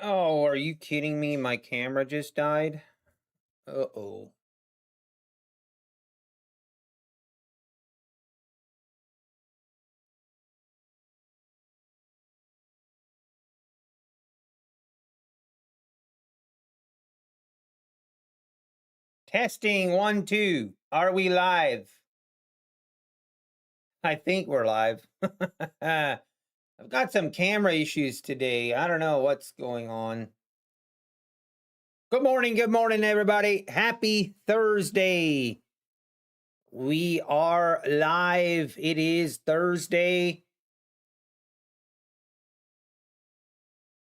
Oh, are you kidding me? My camera just died. Uh-oh. Testing 1, 2. Are we live? I think we're live. I've got some camera issues today. I don't know what's going on. Good morning, everybody. Happy Thursday. We are live. It is Thursday.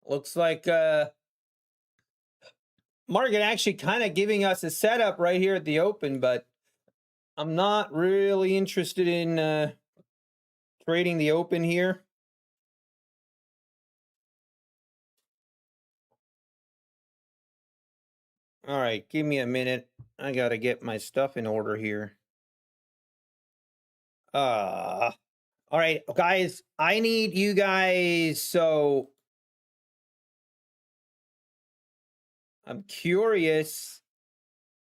Looks like market actually kind of giving us a setup right here at the open, but I'm not really interested in trading the open here. All right, give me a minute. I gotta get my stuff in order here. All right, guys, I need you guys. So I'm curious.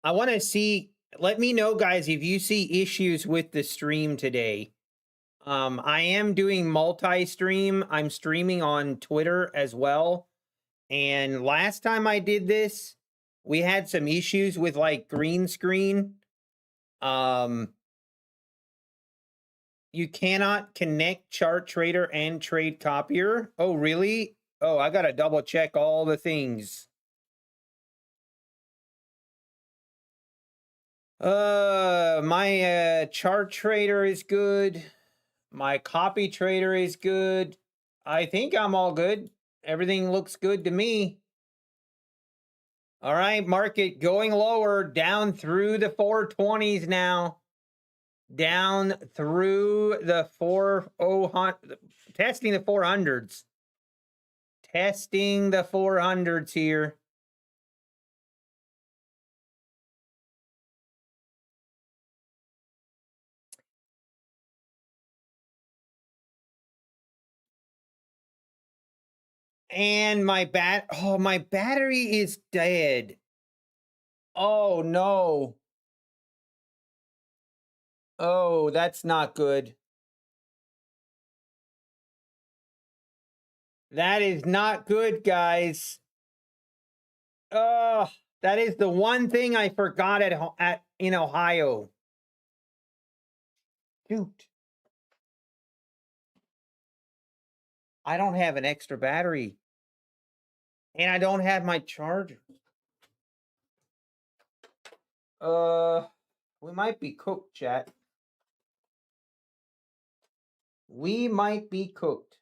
I want to see. Let me know, guys, if you see issues with the stream today. I am doing multi-stream. I'm streaming on Twitter as well. And last time I did this, we had some issues with like green screen. You cannot connect chart trader and trade copier. Oh, really? Oh, I gotta double check all the things. My chart trader is good. My copy trader is good. I think I'm all good. Everything looks good to me. All right, market going lower, down through the 420s now. Down through the 400, testing the 400s. Testing the 400s here. And my battery is dead. Oh no. Oh, that's not good. That is not good, guys. Oh, that is the one thing I forgot in Ohio. Shoot. I don't have an extra battery. And I don't have my charger. We might be cooked, chat. We might be cooked.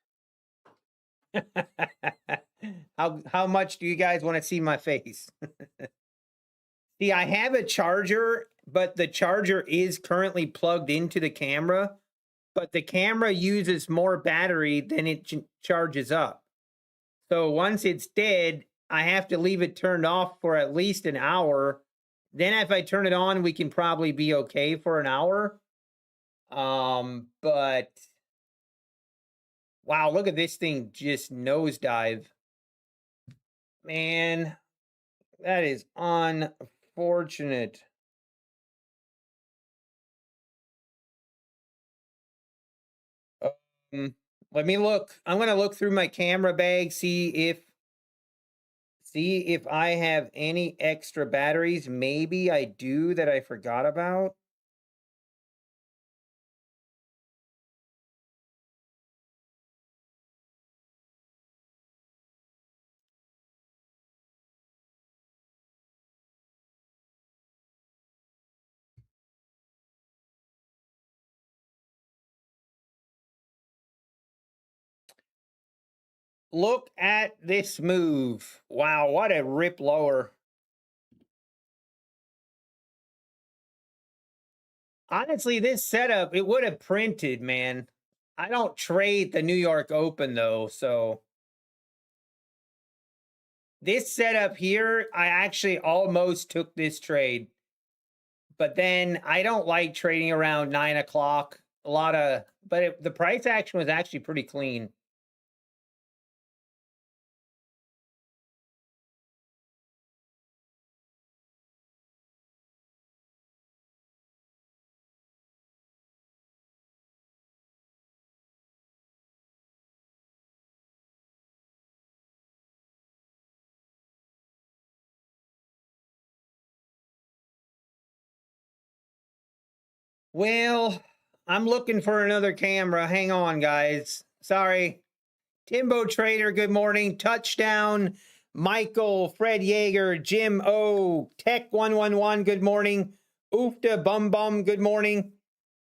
How much do you guys want to see my face? See, I have a charger, but the charger is currently plugged into the camera, but the camera uses more battery than it charges up. So once it's dead, I have to leave it turned off for at least an hour. Then if I turn it on, we can probably be okay for an hour. But wow, look at this thing just nosedive. Man, that is unfortunate. Let me look. I'm going to look through my camera bag, see if I have any extra batteries. Maybe I do that I forgot about. Look at this move. Wow, what a rip lower. Honestly, this setup, it would have printed, man. I don't trade the New York Open, though, so. This setup here, I actually almost took this trade. But then I don't like trading around 9 o'clock. But the price action was actually pretty clean. Well, I'm looking for another camera. Hang on, guys. Sorry. Timbo Trader, good morning. Touchdown. Michael, Fred Yeager, Jim O, Tech 111, good morning. Oofta Bum Bum, good morning.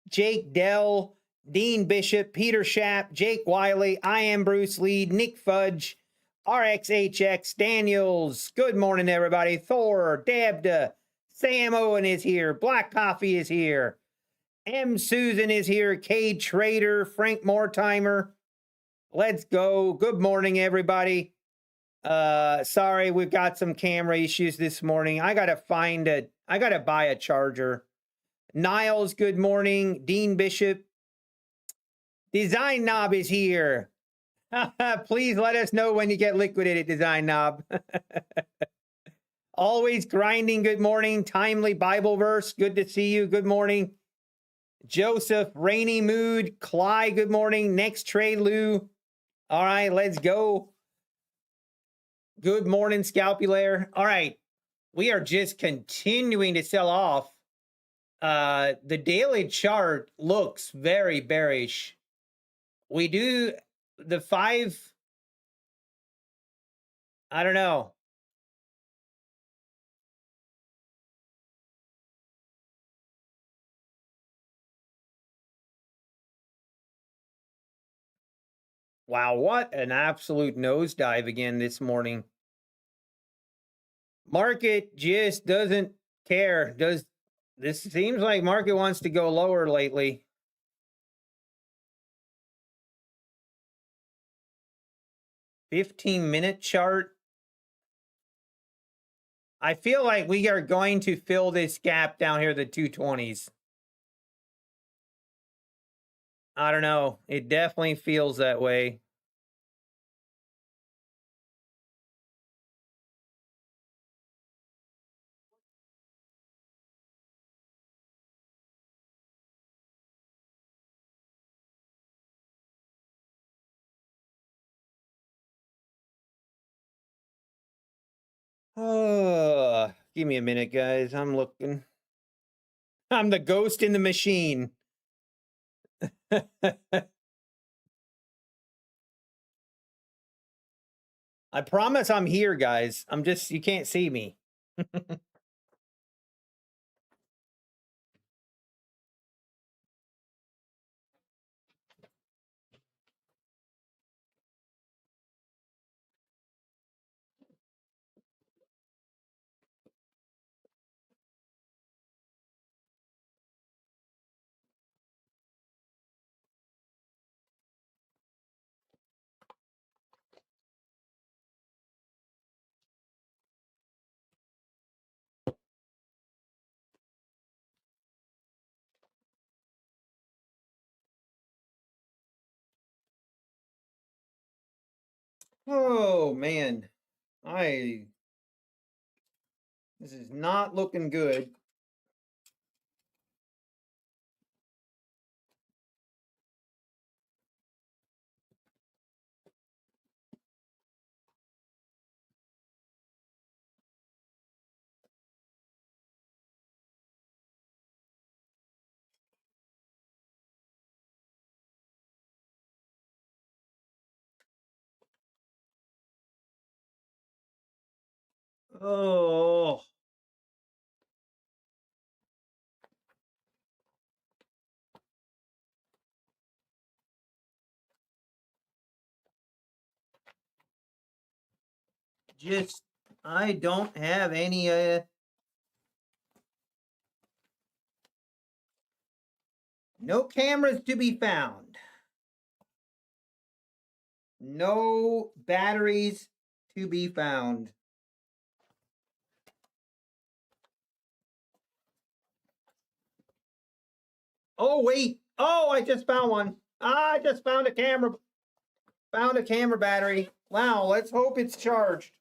Jake Dell, Dean Bishop, Peter Schapp, Jake Wiley, I am Bruce Lee, Nick Fudge, RXHX, Daniels, good morning, everybody. Thor, Dabda, Sam Owen is here, Black Coffee is here, M. Susan is here, K. Trader, Frank Mortimer. Let's go. Good morning, everybody. Sorry, we've got some camera issues this morning. I gotta buy a charger. Niles, good morning. Dean Bishop. Design Knob is here. Please let us know when you get liquidated, Design Knob. Always grinding, good morning. Timely Bible verse, good to see you. Good morning. Joseph, Rainy Mood. Cly, good morning. Next trade, Lou. All right, let's go. Good morning, Scalpulaire. All right, we are just continuing to sell off. The daily chart looks very bearish. We do the 5, I don't know. Wow, what an absolute nosedive again this morning. Market just doesn't care. This seems like market wants to go lower lately. $15-minute chart. I feel like we are going to fill this gap down here, the 220s. I don't know. It definitely feels that way. Oh, give me a minute, guys. I'm looking. I'm the ghost in the machine. I promise I'm here, guys. You can't see me. Oh, man. This is not looking good. Oh. I don't have any, no cameras to be found. No batteries to be found. Oh, wait. Oh, I just found one. I just found a camera. Found a camera battery. Wow, let's hope it's charged.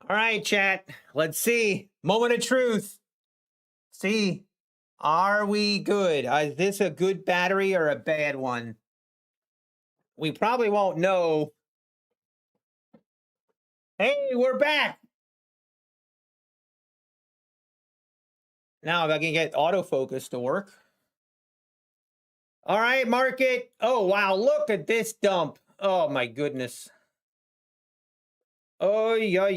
All right, chat. Let's see. Moment of truth. See, are we good? Is this a good battery or a bad one? We probably won't know. Hey, we're back. Now, if I can get autofocus to work. All right, market. Oh, wow. Look at this dump. Oh, my goodness. Oh, yeah.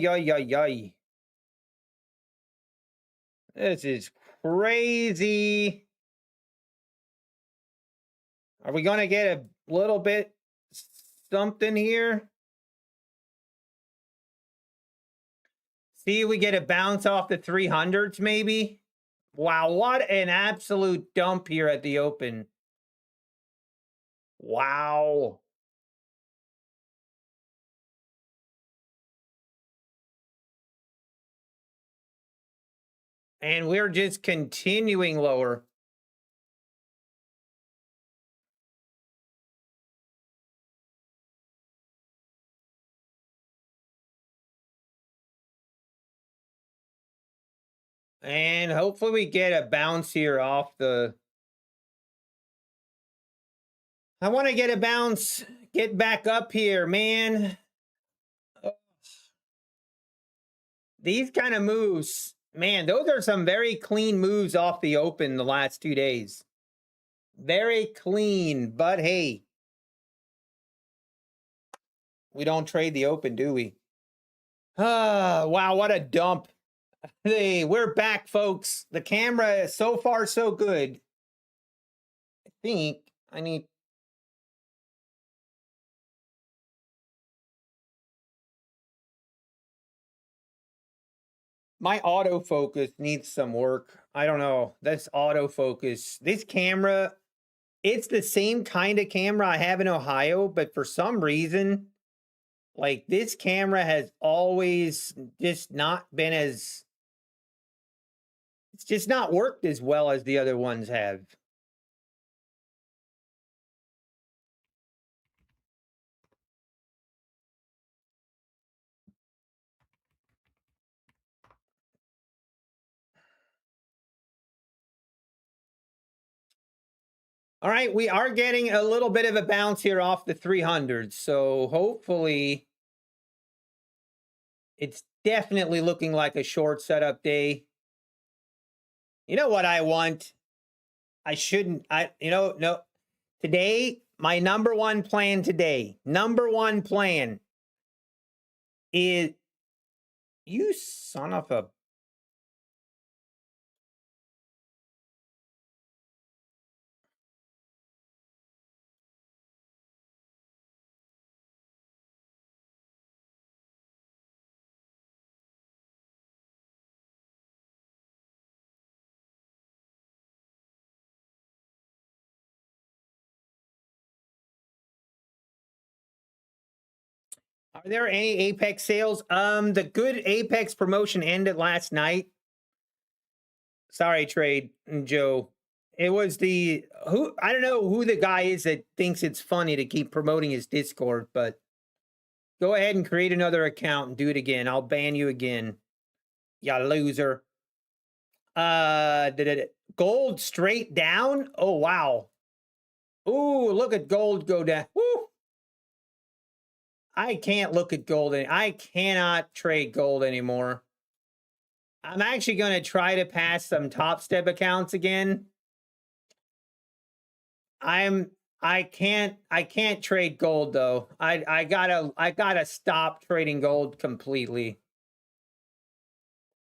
This is crazy. Are we going to get a little bit something here? See, we get a bounce off the 300s, maybe. Wow, what an absolute dump here at the open. Wow. And we're just continuing lower. And hopefully we get a bounce here off the... I want to get a bounce, get back up here, man. These kind of moves, man, those are some very clean moves off the open the last 2 days. Very clean, but hey, we don't trade the open, do we? Ah, wow, what a dump. Hey, we're back, folks. The camera is so far so good. I think I need... My autofocus needs some work. I don't know. That's autofocus. This camera, it's the same kind of camera I have in Ohio, but for some reason, like this camera has always just not been as... It's just not worked as well as the other ones have. All right, we are getting a little bit of a bounce here off the 300s. So hopefully it's definitely looking like a short setup day. You know what I want? I shouldn't, no. Today, my number one plan today, is, you son of a... Are there any Apex sales? The good Apex promotion ended last night. Sorry, Trade Joe. It was the who... I don't know who the guy is that thinks it's funny to keep promoting his Discord, but go ahead and create another account and do it again. I'll ban you again. Ya loser. Gold straight down? Oh wow. Ooh, look at gold go down. Woo! I can't look at gold. I cannot trade gold anymore. I'm actually going to try to pass some Top Step accounts again. I can't trade gold though. I gotta stop trading gold completely.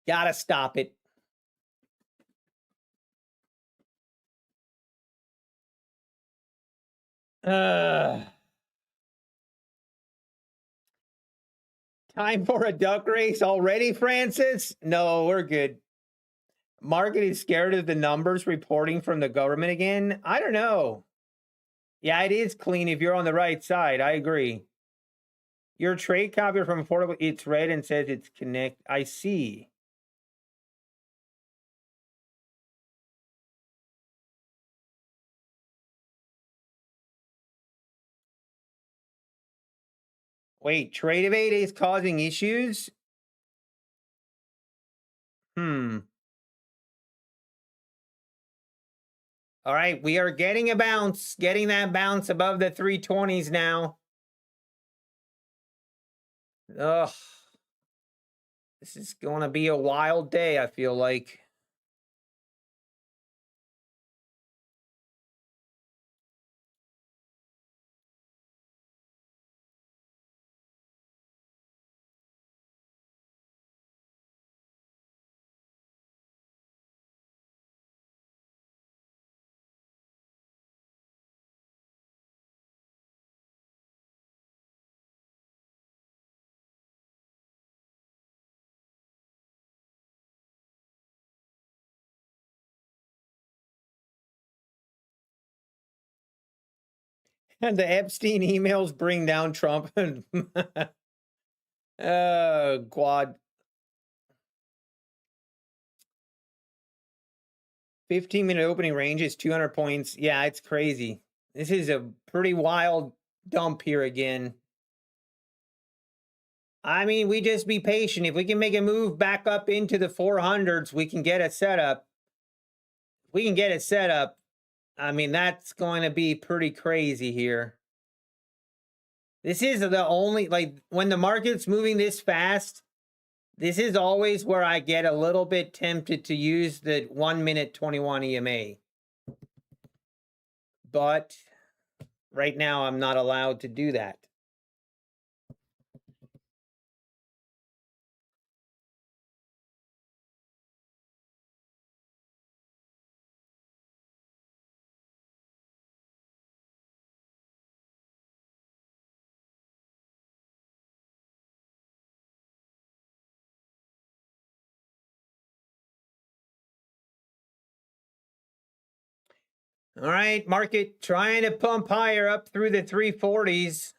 Gotta stop it. Time for a duck race already, Francis? No, we're good. Market is scared of the numbers reporting from the government again? I don't know. Yeah, it is clean if you're on the right side. I agree. Your trade copy from affordable, it's red and says it's connect. I see. Wait, Trade Evade is causing issues? All right, we are getting a bounce, getting that bounce above the 320s now. Ugh. This is going to be a wild day, I feel like. And the Epstein emails bring down Trump. Quad. 15-minute opening range is 200 points. Yeah, it's crazy. This is a pretty wild dump here again. I mean, we just be patient. If we can make a move back up into the 400s, we can get a setup. If we can get it set up, I mean, that's going to be pretty crazy here. This is the only, like, when the market's moving this fast, this is always where I get a little bit tempted to use the 1 minute 21 EMA. But right now, I'm not allowed to do that. All right, market trying to pump higher up through the 340s.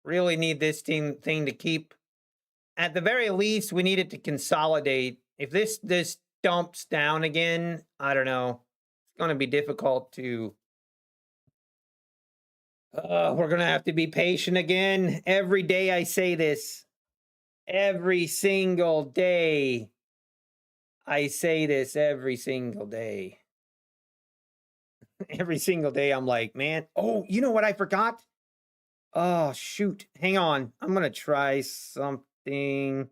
Really need this thing to keep. At the very least, we need it to consolidate. If this dumps down again, I don't know. It's going to be difficult to... we're going to have to be patient again. Every day I say this. Every single day. I say this every single day. Every single day I'm like, man, oh, you know what I forgot? Oh, shoot. Hang on. I'm going to try something.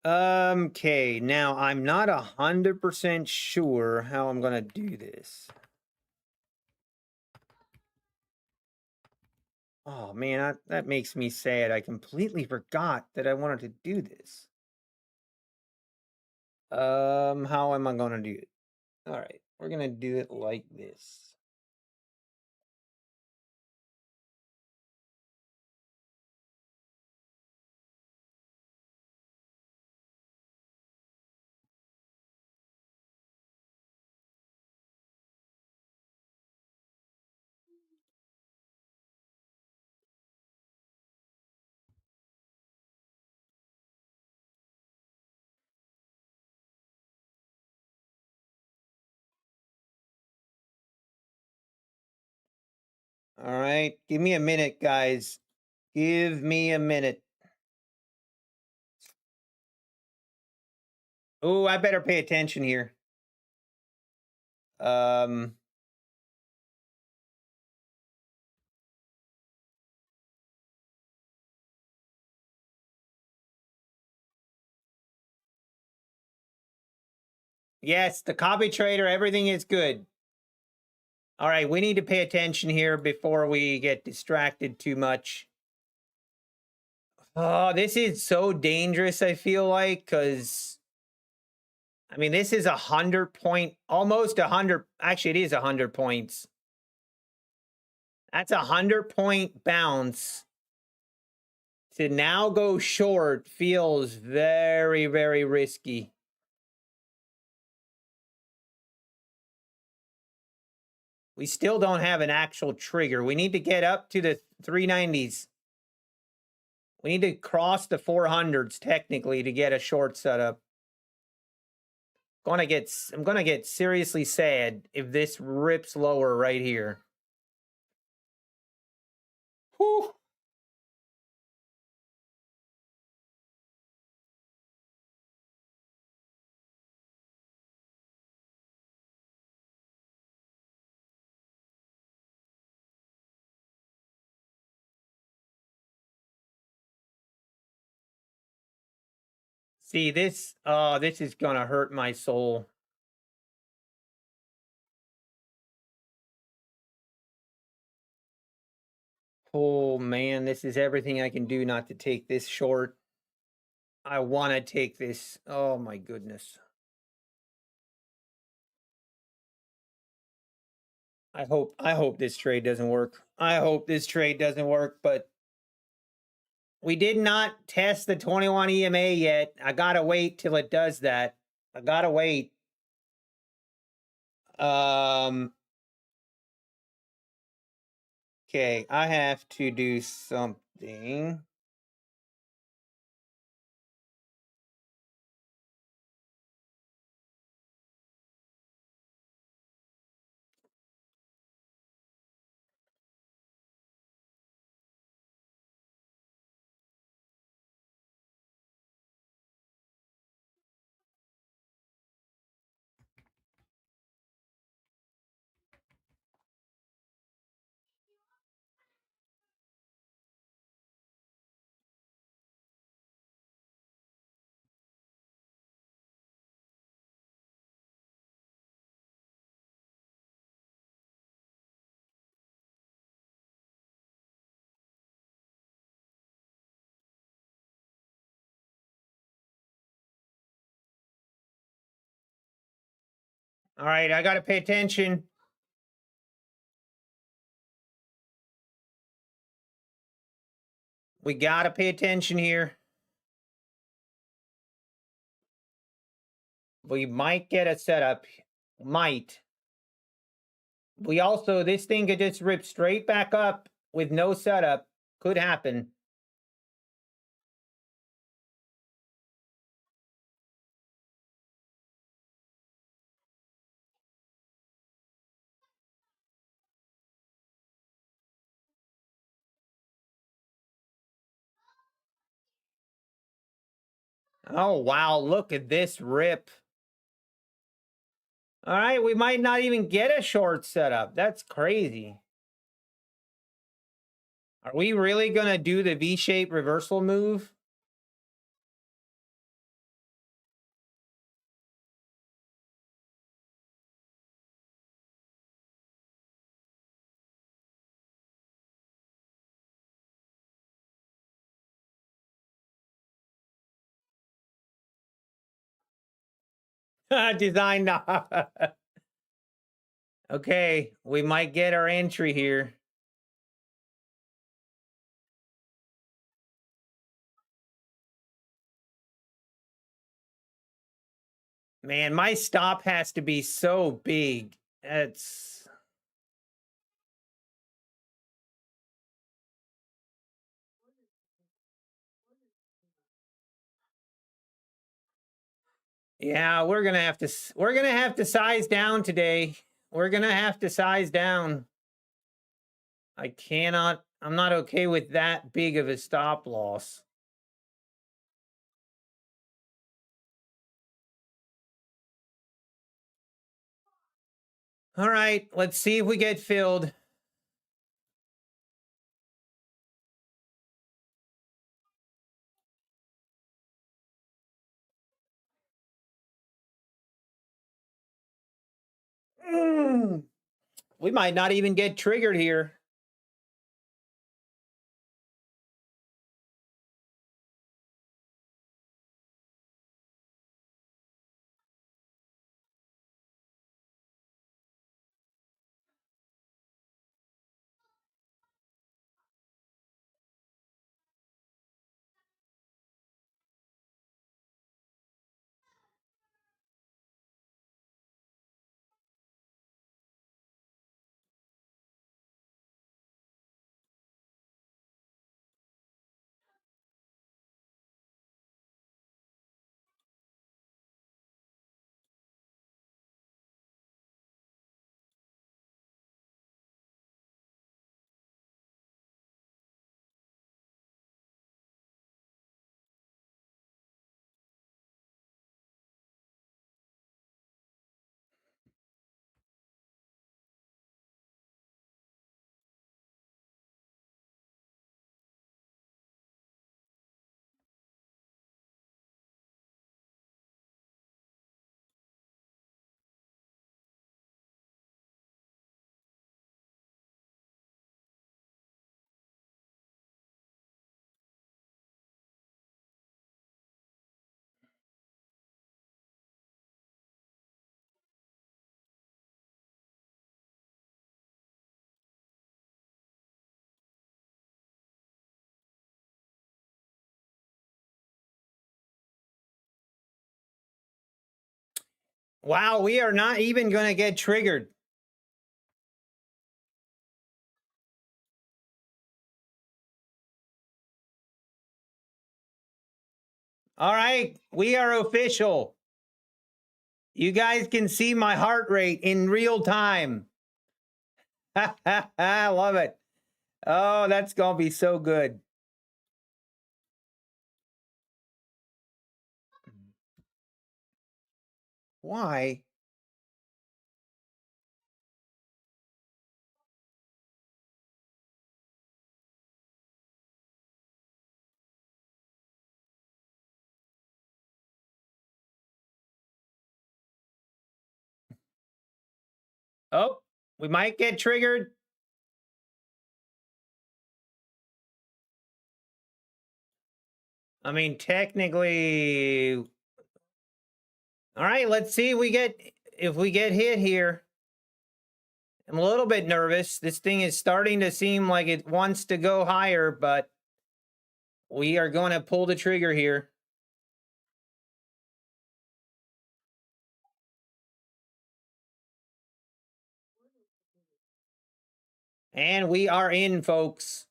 Okay, now I'm not 100% sure how I'm gonna do this. Oh man, that makes me sad. I completely forgot that I wanted to do this. How am I gonna do it? All right, we're gonna do it like this. All right, give me a minute, guys. Give me a minute. Oh, I better pay attention here. Yes, the copy trader, everything is good. All right, we need to pay attention here before we get distracted too much. Oh, this is so dangerous, I feel like, because, I mean, this is 100 point, almost 100, actually, it is 100 points. That's 100 point bounce To now go short feels very, very risky. We still don't have an actual trigger. We need to get up to the 390s. We need to cross the 400s technically to get a short setup. I'm gonna get seriously sad if this rips lower right here. Whew. See this, this is gonna hurt my soul. Oh man, this is everything I can do not to take this short. I want to take this. Oh my goodness. I hope this trade doesn't work. I hope this trade doesn't work, but we did not test the 21 EMA yet. I gotta wait till it does that. I gotta wait. Okay, I have to do something. All right, I gotta pay attention. We gotta pay attention here. We might get a setup. Might. We also, this thing could just rip straight back up with no setup. Could happen. Oh, wow. Look at this rip. All right. We might not even get a short setup. That's crazy. Are we really going to do the V-shaped reversal move? Design. Okay. We might get our entry here. Man, my stop has to be so big. It's... Yeah, we're gonna have to size down today. We're gonna have to size down. I'm not okay with that big of a stop loss. All right, let's see if we get filled. We might not even get triggered here. Wow, we are not even going to get triggered. All right, we are official. You guys can see my heart rate in real time. I love it. Oh, that's going to be so good. Why? Oh, we might get triggered. I mean, technically. All right, let's see if we get hit here. I'm a little bit nervous. This thing is starting to seem like it wants to go higher, but we are going to pull the trigger here. And we are in, folks.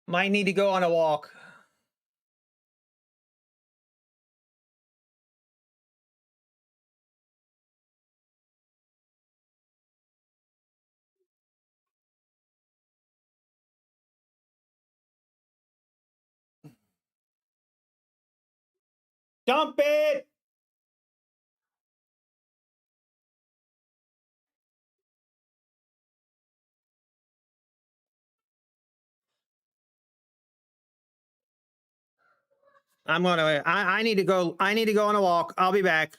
Might need to go on a walk. Dump it. I need to go. I need to go on a walk. I'll be back.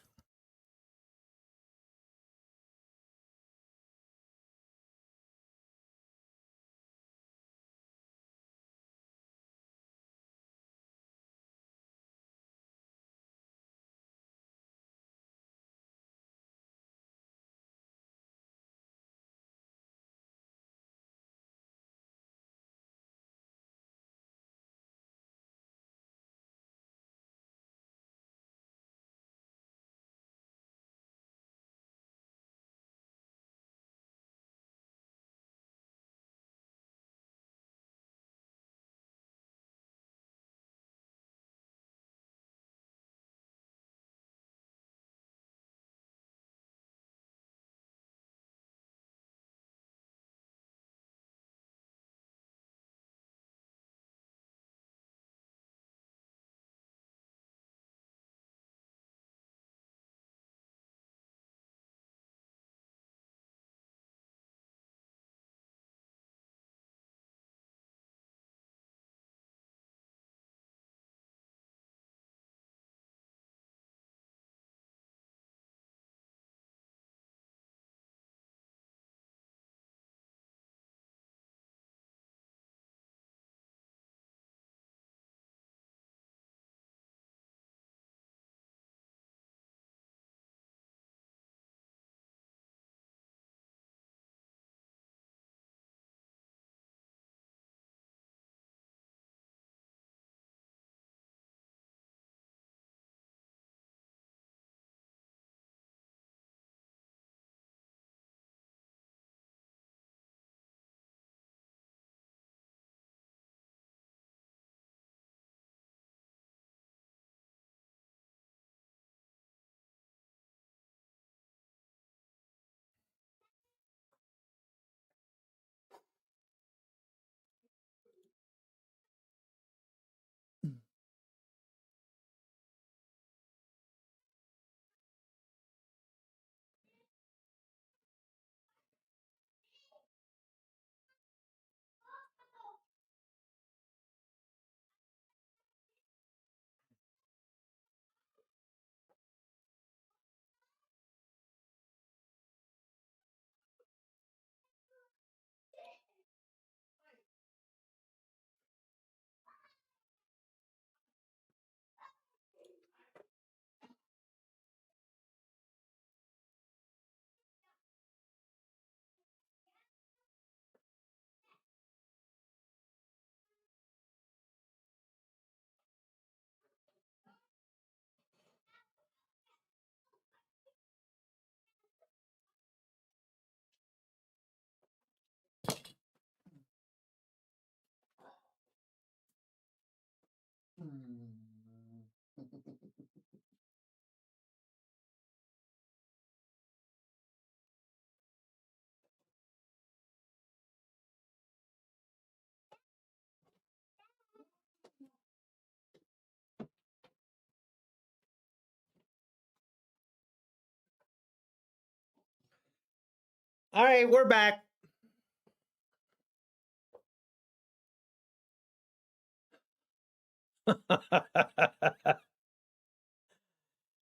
All right, we're back.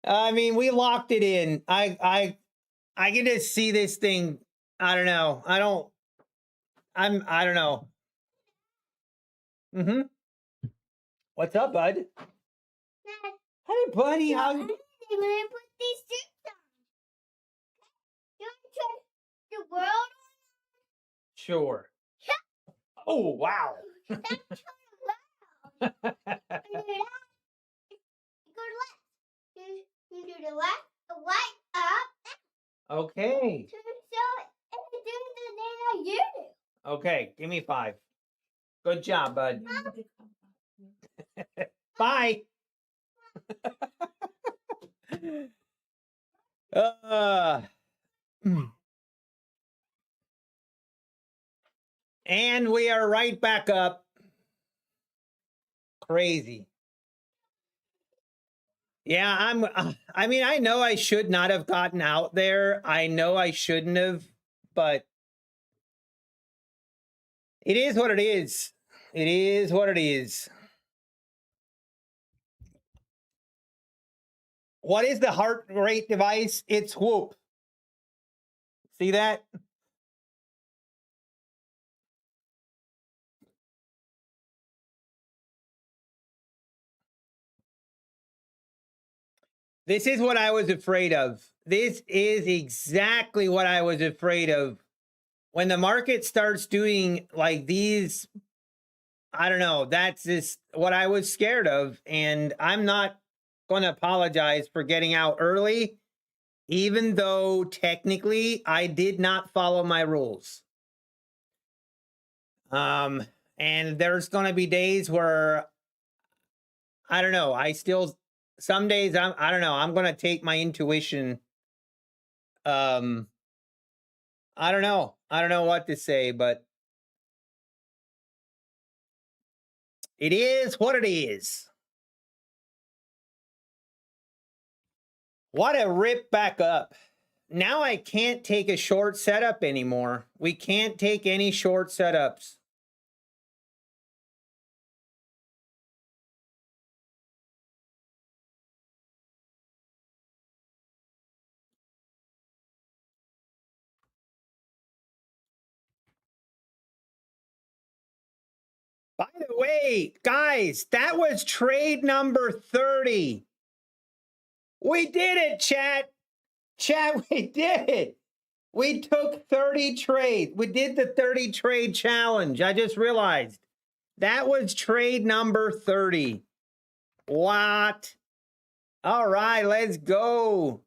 I mean, we locked it in. I can just see this thing. I don't know. I don't know. Mm-hmm. What's up, bud? Hey, buddy. How you? I'm gonna put these suits on. You want to try the world? Sure. Oh, wow. That's so loud. You do that. You go to left. You do the left, the right, up. Okay. So if you do the thing that you do. Okay, give me 5. Good job, bud. Bye. And we are right back up. Crazy. Yeah, I mean, I know I should not have gotten out there. I know I shouldn't have, but it is what it is. It is what it is. What is the heart rate device? It's Whoop. See that? This is what I was afraid of. This is exactly what I was afraid of. When the market starts doing like these, I don't know, that's just what I was scared of. And I'm not going to apologize for getting out early, even though technically I did not follow my rules. And there's going to be days where, I don't know, some days I don't know, I'm going to take my intuition. I don't know. I don't know what to say, but it is what it is. What a rip back up. Now I can't take a short setup anymore. We can't take any short setups. By the way, guys, that was trade number 30. We did it, chat. Chat, we did it. We took 30 trades. We did the 30 trade challenge. I just realized that was trade number 30. What? All right, let's go.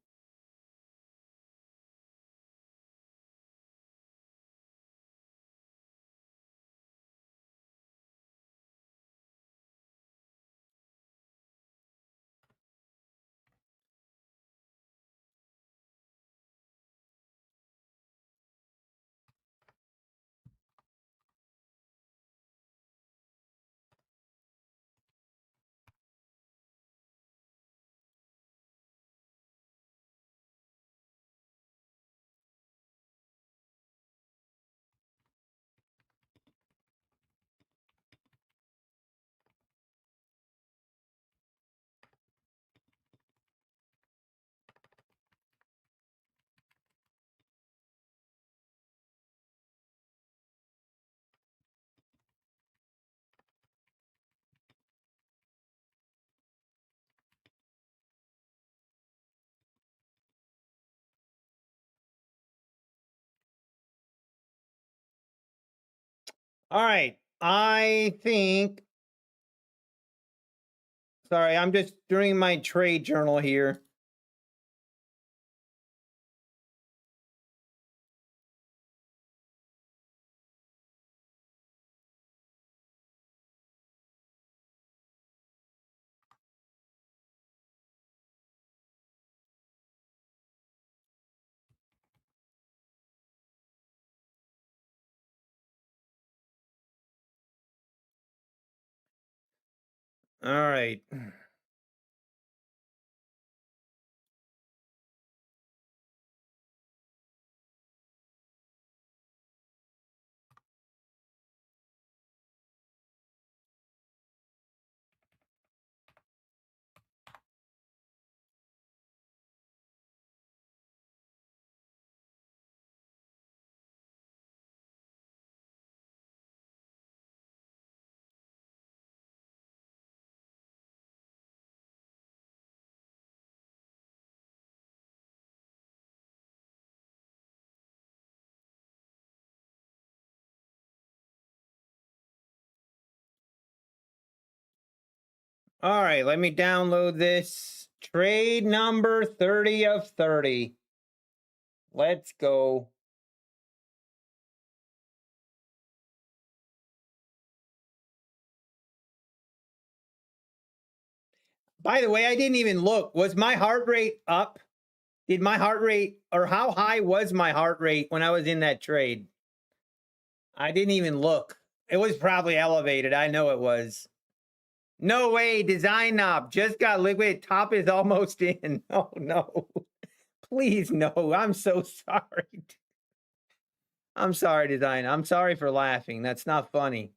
All right. I think, sorry, I'm just doing my trade journal here. All right. All right, let me download this. Trade number 30 of 30. Let's go. By the way, I didn't even look. Was my heart rate up? Did my heart rate, or how high was my heart rate when I was in that trade? I didn't even look. It was probably elevated. I know it was. No way, design knob. Just got liquid. Top is almost in. Oh, no. Please, no. I'm so sorry. I'm sorry, design. I'm sorry for laughing. That's not funny.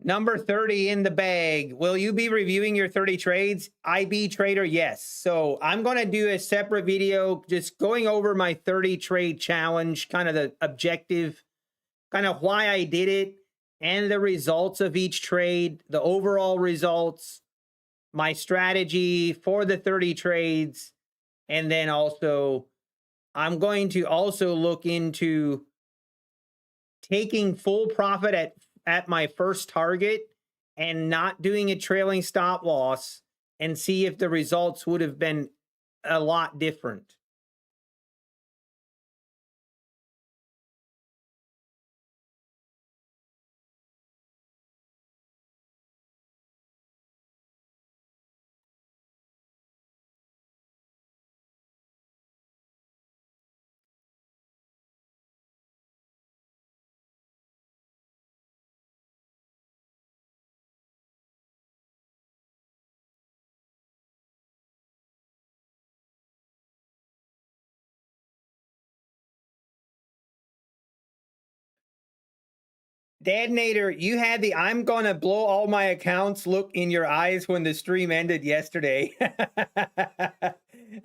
Number 30 in the bag. Will you be reviewing your 30 trades? IB trader, yes. So I'm going to do a separate video just going over my 30 trade challenge, kind of the objective, kind of why I did it, and the results of each trade, the overall results, my strategy for the 30 trades, and then also I'm going to also look into taking full profit at my first target and not doing a trailing stop loss and see if the results would have been a lot different. Dad Nader, you had the I'm going to blow all my accounts look in your eyes when the stream ended yesterday. Oh,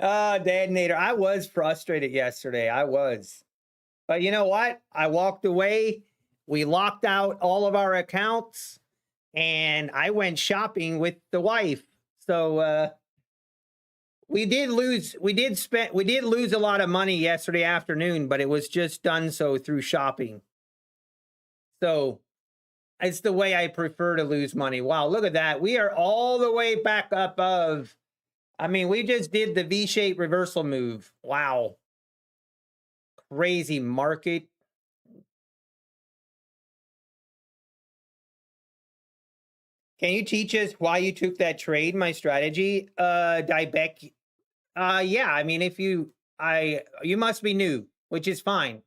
Dad Nader, I was frustrated yesterday. I was. But you know what? I walked away. We locked out all of our accounts and I went shopping with the wife. So we did lose a lot of money yesterday afternoon, but it was just done so through shopping. So it's the way I prefer to lose money. Wow, look at that. We are all the way back up of, I mean, we just did the V-shaped reversal move. Wow. Crazy market. Can you teach us why you took that trade, my strategy? Diebeck. Yeah, I mean, if you must be new, which is fine.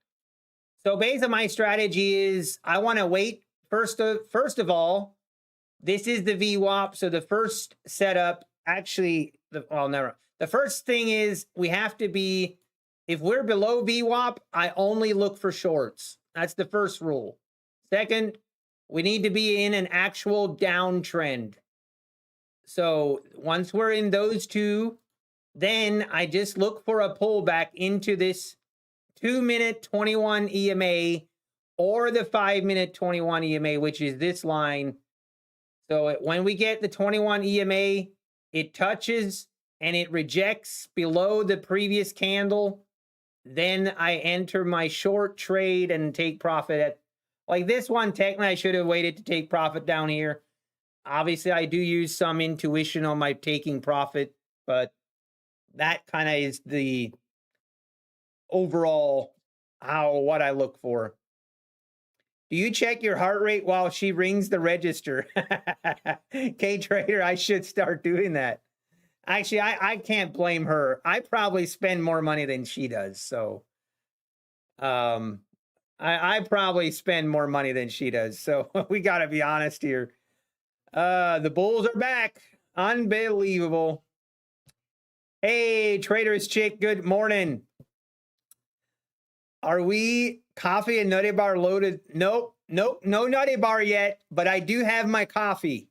So basically my strategy is I want to wait. First of all, this is the VWAP. So the first setup, actually, the first thing is we have to be, if we're below VWAP, I only look for shorts. That's the first rule. Second, we need to be in an actual downtrend. So once we're in those two, then I just look for a pullback into this 2-minute 21 EMA or the 5-minute 21 EMA, which is this line. So when we get the 21 EMA, it touches and it rejects below the previous candle. Then I enter my short trade and take profit at, like this one, technically I should have waited to take profit down here. Obviously, I do use some intuition on my taking profit, but that kind of is the overall what I look for. Do you check your heart rate while she rings the register? K-Trader, I should start doing that. Actually, I can't blame her. I probably spend more money than she does. So I probably spend more money than she does. So we got to be honest here. The bulls are back. Unbelievable. Hey, Traders Chick, good morning. Are we coffee and Nutty Bar loaded? Nope, no Nutty Bar yet, but I do have my coffee.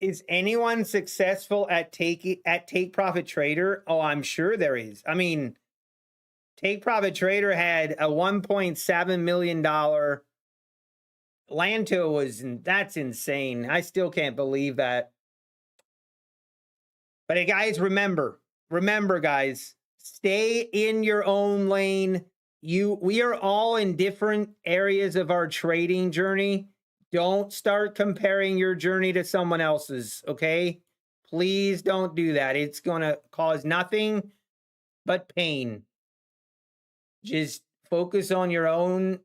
Is anyone successful at Take Profit Trader? Oh, I'm sure there is. I mean, Take Profit Trader had a $1.7 million Lanto was, that's insane. I still can't believe that. But guys, remember guys, stay in your own lane. We are all in different areas of our trading journey. Don't start comparing your journey to someone else's, okay? Please don't do that. It's going to cause nothing but pain. Just focus on your own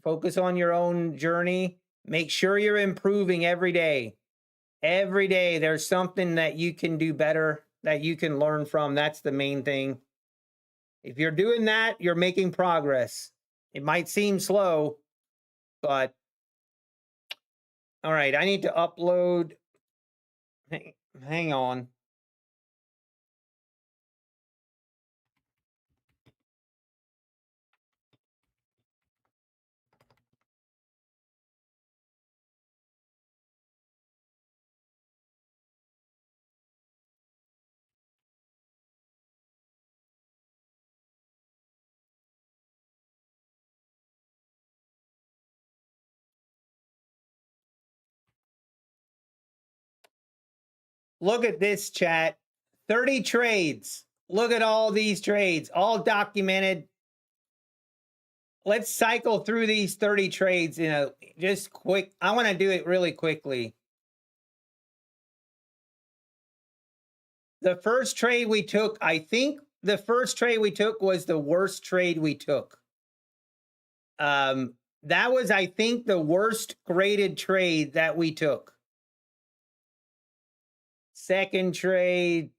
focus on your own journey. Make sure you're improving every day. Every day there's something that you can do better, that you can learn from. That's the main thing. If you're doing that, you're making progress. It might seem slow, but all right, I need to upload. Hang on. Look at this, chat. 30 trades. Look at all these trades, all documented. Let's cycle through these 30 trades in a just quick. I want to do it really quickly. The first trade we took, I think the first trade we took was the worst trade we took. That was, I think, the worst graded trade that we took. Second trade.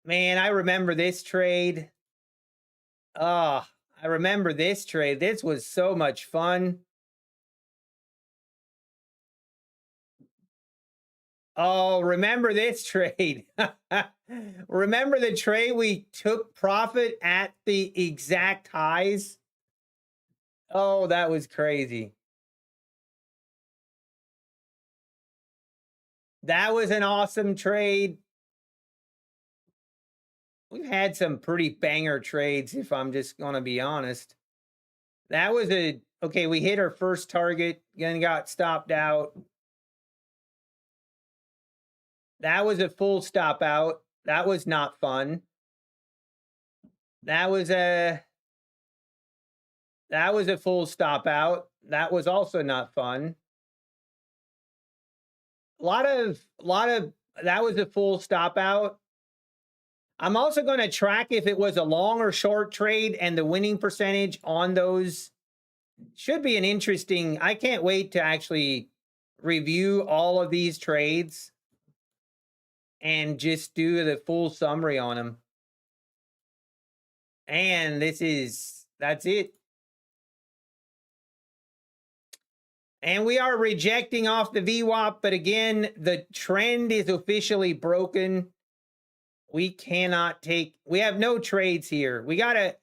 Man, I remember this trade. Oh, I remember this trade. This was so much fun. Oh, remember this trade. Remember the trade we took profit at the exact highs? Oh, that was crazy. That was an awesome trade. We've had some pretty banger trades, if I'm just going to be honest. That was okay, we hit our first target, then got stopped out. That was a full stop out. That was not fun. That was a full stop out. That was also not fun. A lot of that was a full stop out. I'm also going to track if it was a long or short trade and the winning percentage on those. Should be an interesting. I can't wait to actually review all of these trades and just do the full summary on them. And that's it. And we are rejecting off the VWAP, but again, the trend is officially broken. We cannot take, we have no trades here. We got to,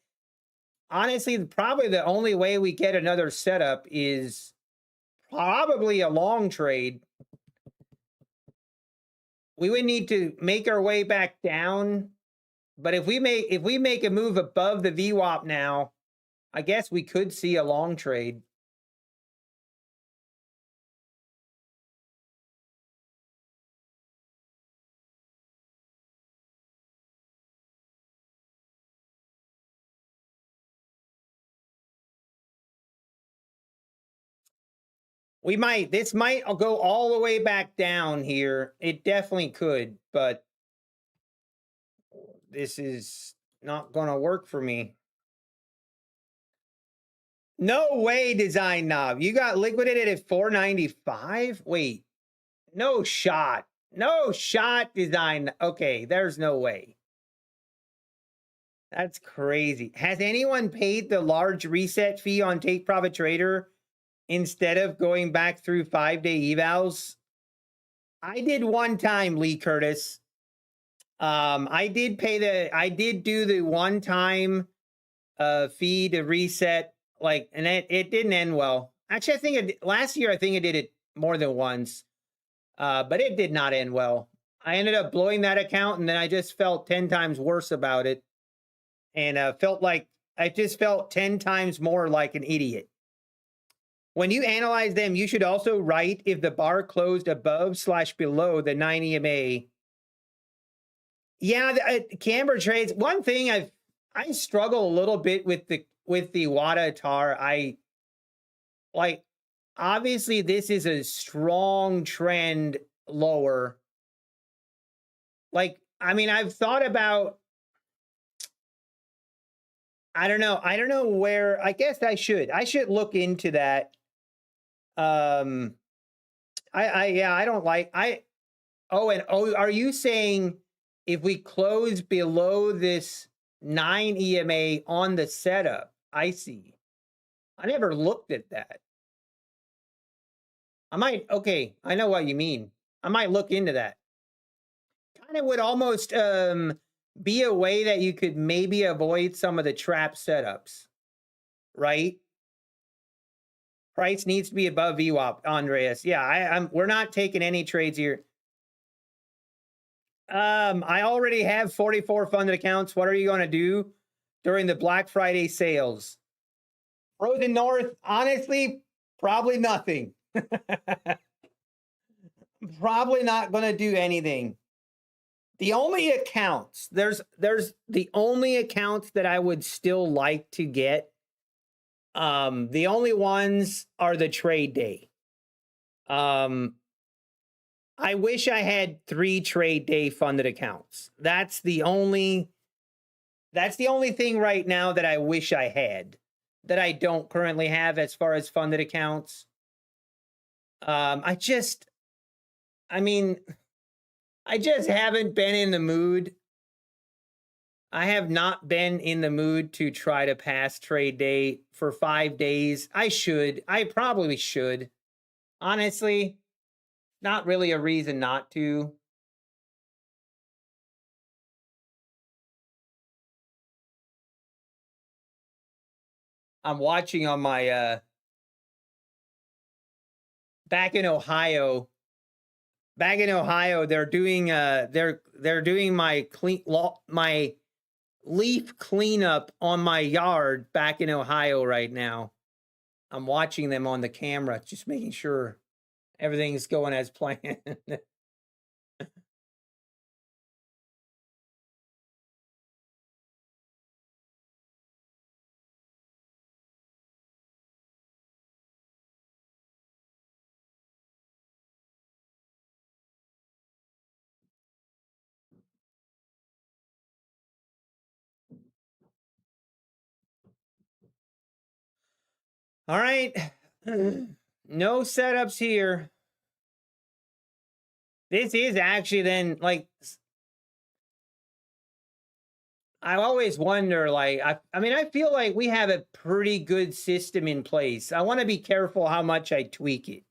honestly, probably the only way we get another setup is probably a long trade. We would need to make our way back down. But if we make a move above the VWAP now, I guess we could see a long trade. This might go all the way back down here. It definitely could, but this is not going to work for me. No way, Design Knob. You got liquidated at 495? Wait, no shot. No shot, Design. Okay, there's no way. That's crazy. Has anyone paid the large reset fee on Take Profit Trader instead of going back through 5-day evals? I did one time, Lee Curtis. I did do the one time fee to reset, and it didn't end well. Actually, I think last year I think I did it more than once, but it did not end well. I ended up blowing that account, and then I just felt 10 times worse about it, and I just felt 10 times more like an idiot. When you analyze them, you should also write if the bar closed above/below the 9 EMA. Yeah, Camber trades. One thing I struggle a little bit with the WADA TAR. like, obviously this is a strong trend lower. Like, I mean, I've thought about, I don't know. I don't know where, I guess I should look into that. Um, yeah, I don't like, are you saying if we close below this 9 EMA on the setup? I see. I never looked at that. I might, okay, I know what you mean. I might look into that. Kind of would almost be a way that you could maybe avoid some of the trap setups, right? Price needs to be above VWAP, Andreas. Yeah, we're not taking any trades here. I already have 44 funded accounts. What are you going to do during the Black Friday sales? Frozen North, honestly, probably nothing. Probably not going to do anything. The only accounts, there's the only accounts that I would still like to get. The only ones are the trade day. I wish I had 3 trade day funded accounts. That's the only thing right now that I wish I had that I don't currently have as far as funded accounts. I just haven't been in the mood. I have not been in the mood to try to pass trade day for 5 days. I probably should. Honestly, not really a reason not to. I'm watching on my back in Ohio. They're doing they're doing my my leaf cleanup on my yard back in Ohio right now. I'm watching them on the camera, just making sure everything's going as planned. All right. No setups here. This is actually then like, I always wonder, like, I mean, I feel like we have a pretty good system in place. I want to be careful how much I tweak it.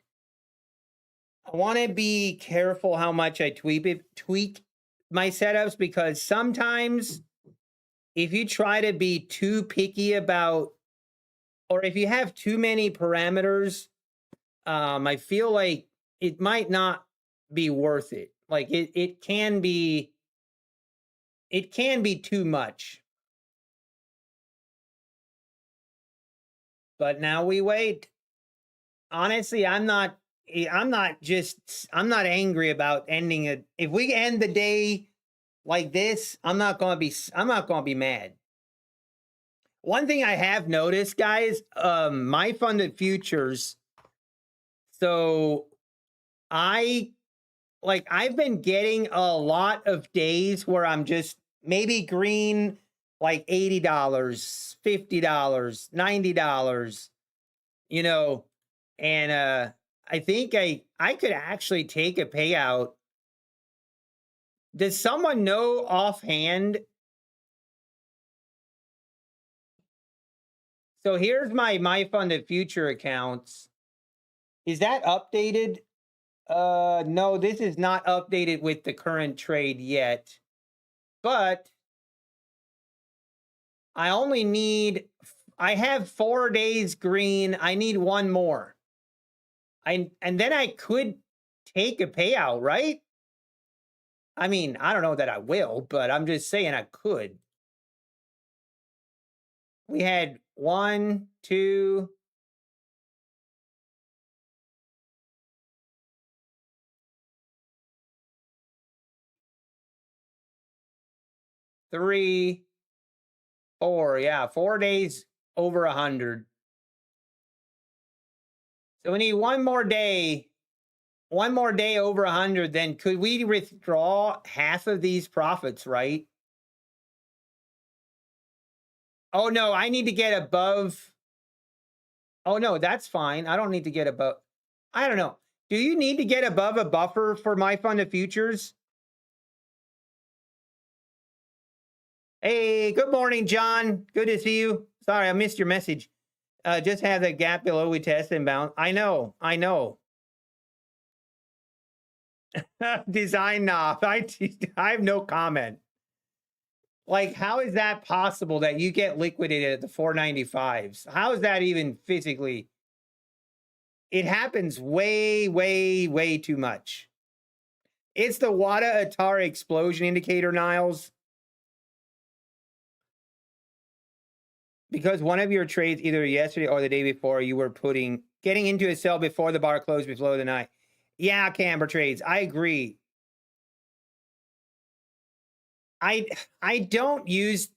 I want to be careful how much I tweak my setups, because sometimes if you try to be too picky about, or if you have too many parameters, I feel like it might not be worth it. Like it can be too much. But now we wait. Honestly, I'm not angry about ending it. If we end the day like this, I'm not going to be mad. One thing I have noticed, guys, my funded futures. So I've been getting a lot of days where I'm just maybe green like $80, $50, $90, you know, and I think I could actually take a payout. Does someone know offhand? So here's my funded future accounts. Is that updated? No, this is not updated with the current trade yet. But I have 4 days green. I need one more. And then I could take a payout, right? I mean, I don't know that I will, but I'm just saying I could. We had 1, 2, 3, 4. Yeah, 4 days over 100. So we need one more day over 100. Then could we withdraw half of these profits, right? Oh, no, I need to get above. Oh, no, that's fine. I don't need to get above. I don't know. Do you need to get above a buffer for my fund of futures? Hey, good morning, John. Good to see you. Sorry, I missed your message. Just have that gap below we test and bounce. I know. Design knob. I have no comment. Like, how is that possible that you get liquidated at the 495s? How is that even physically? It happens way, way, way too much. It's the Wada Atari explosion indicator, Niles. Because one of your trades, either yesterday or the day before, you were getting into a sell before the bar closed before the night. Yeah, Camber trades. I agree. I don't use.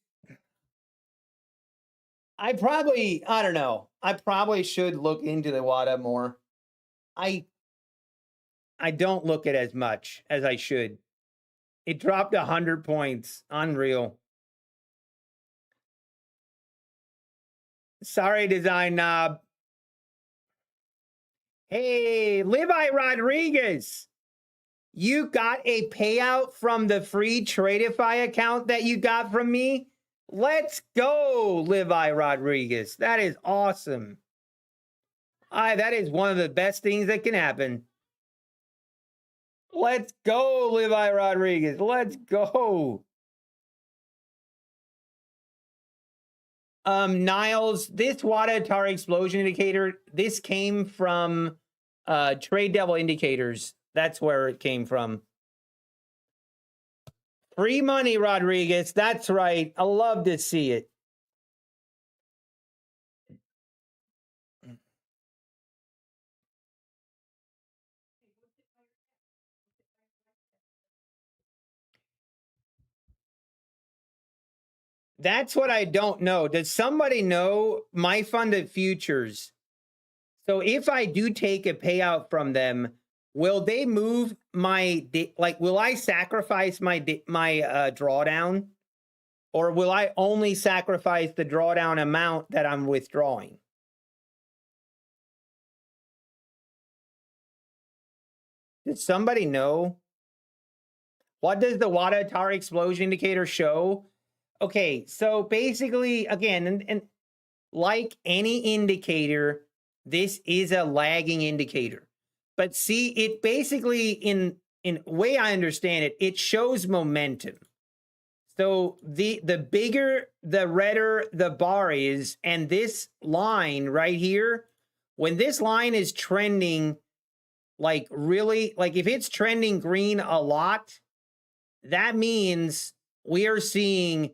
I don't know. I probably should look into the WADA more. I don't look at as much as I should. It dropped 100 points. Unreal. Sorry, Design Knob. Hey, Levi Rodriguez. You got a payout from the free Tradeify account that you got from me? Let's go, Levi Rodriguez. That is awesome. That is one of the best things that can happen. Let's go, Levi Rodriguez. Let's go. Niles, this Wada Atari explosion indicator, this came from Trade Devil Indicators. That's where it came from. Free money, Rodriguez. That's right. I love to see it. That's what I don't know. Does somebody know my fund of futures? So if I do take a payout from them, will they move my, will I sacrifice my drawdown? Or will I only sacrifice the drawdown amount that I'm withdrawing? Does somebody know? What does the Wada Atari explosion indicator show? Okay, so basically, again, and like any indicator, this is a lagging indicator. But see, it basically, in way I understand it, it shows momentum. So the bigger, the redder the bar is, and this line right here, when this line is trending, like really, like if it's trending green a lot, that means we are seeing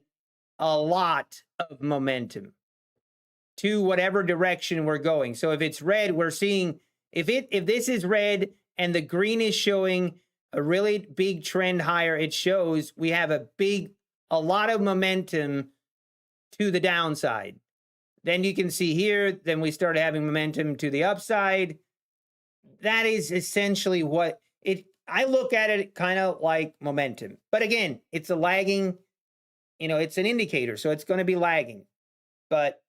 a lot of momentum to whatever direction we're going. So if it's red, we're seeing, if this is red and the green is showing a really big trend higher, it shows we have a lot of momentum to the downside. Then you can see here, then we start having momentum to the upside. That is essentially what I look at it kind of like momentum. But again, it's a lagging, it's an indicator, so it's going to be lagging. But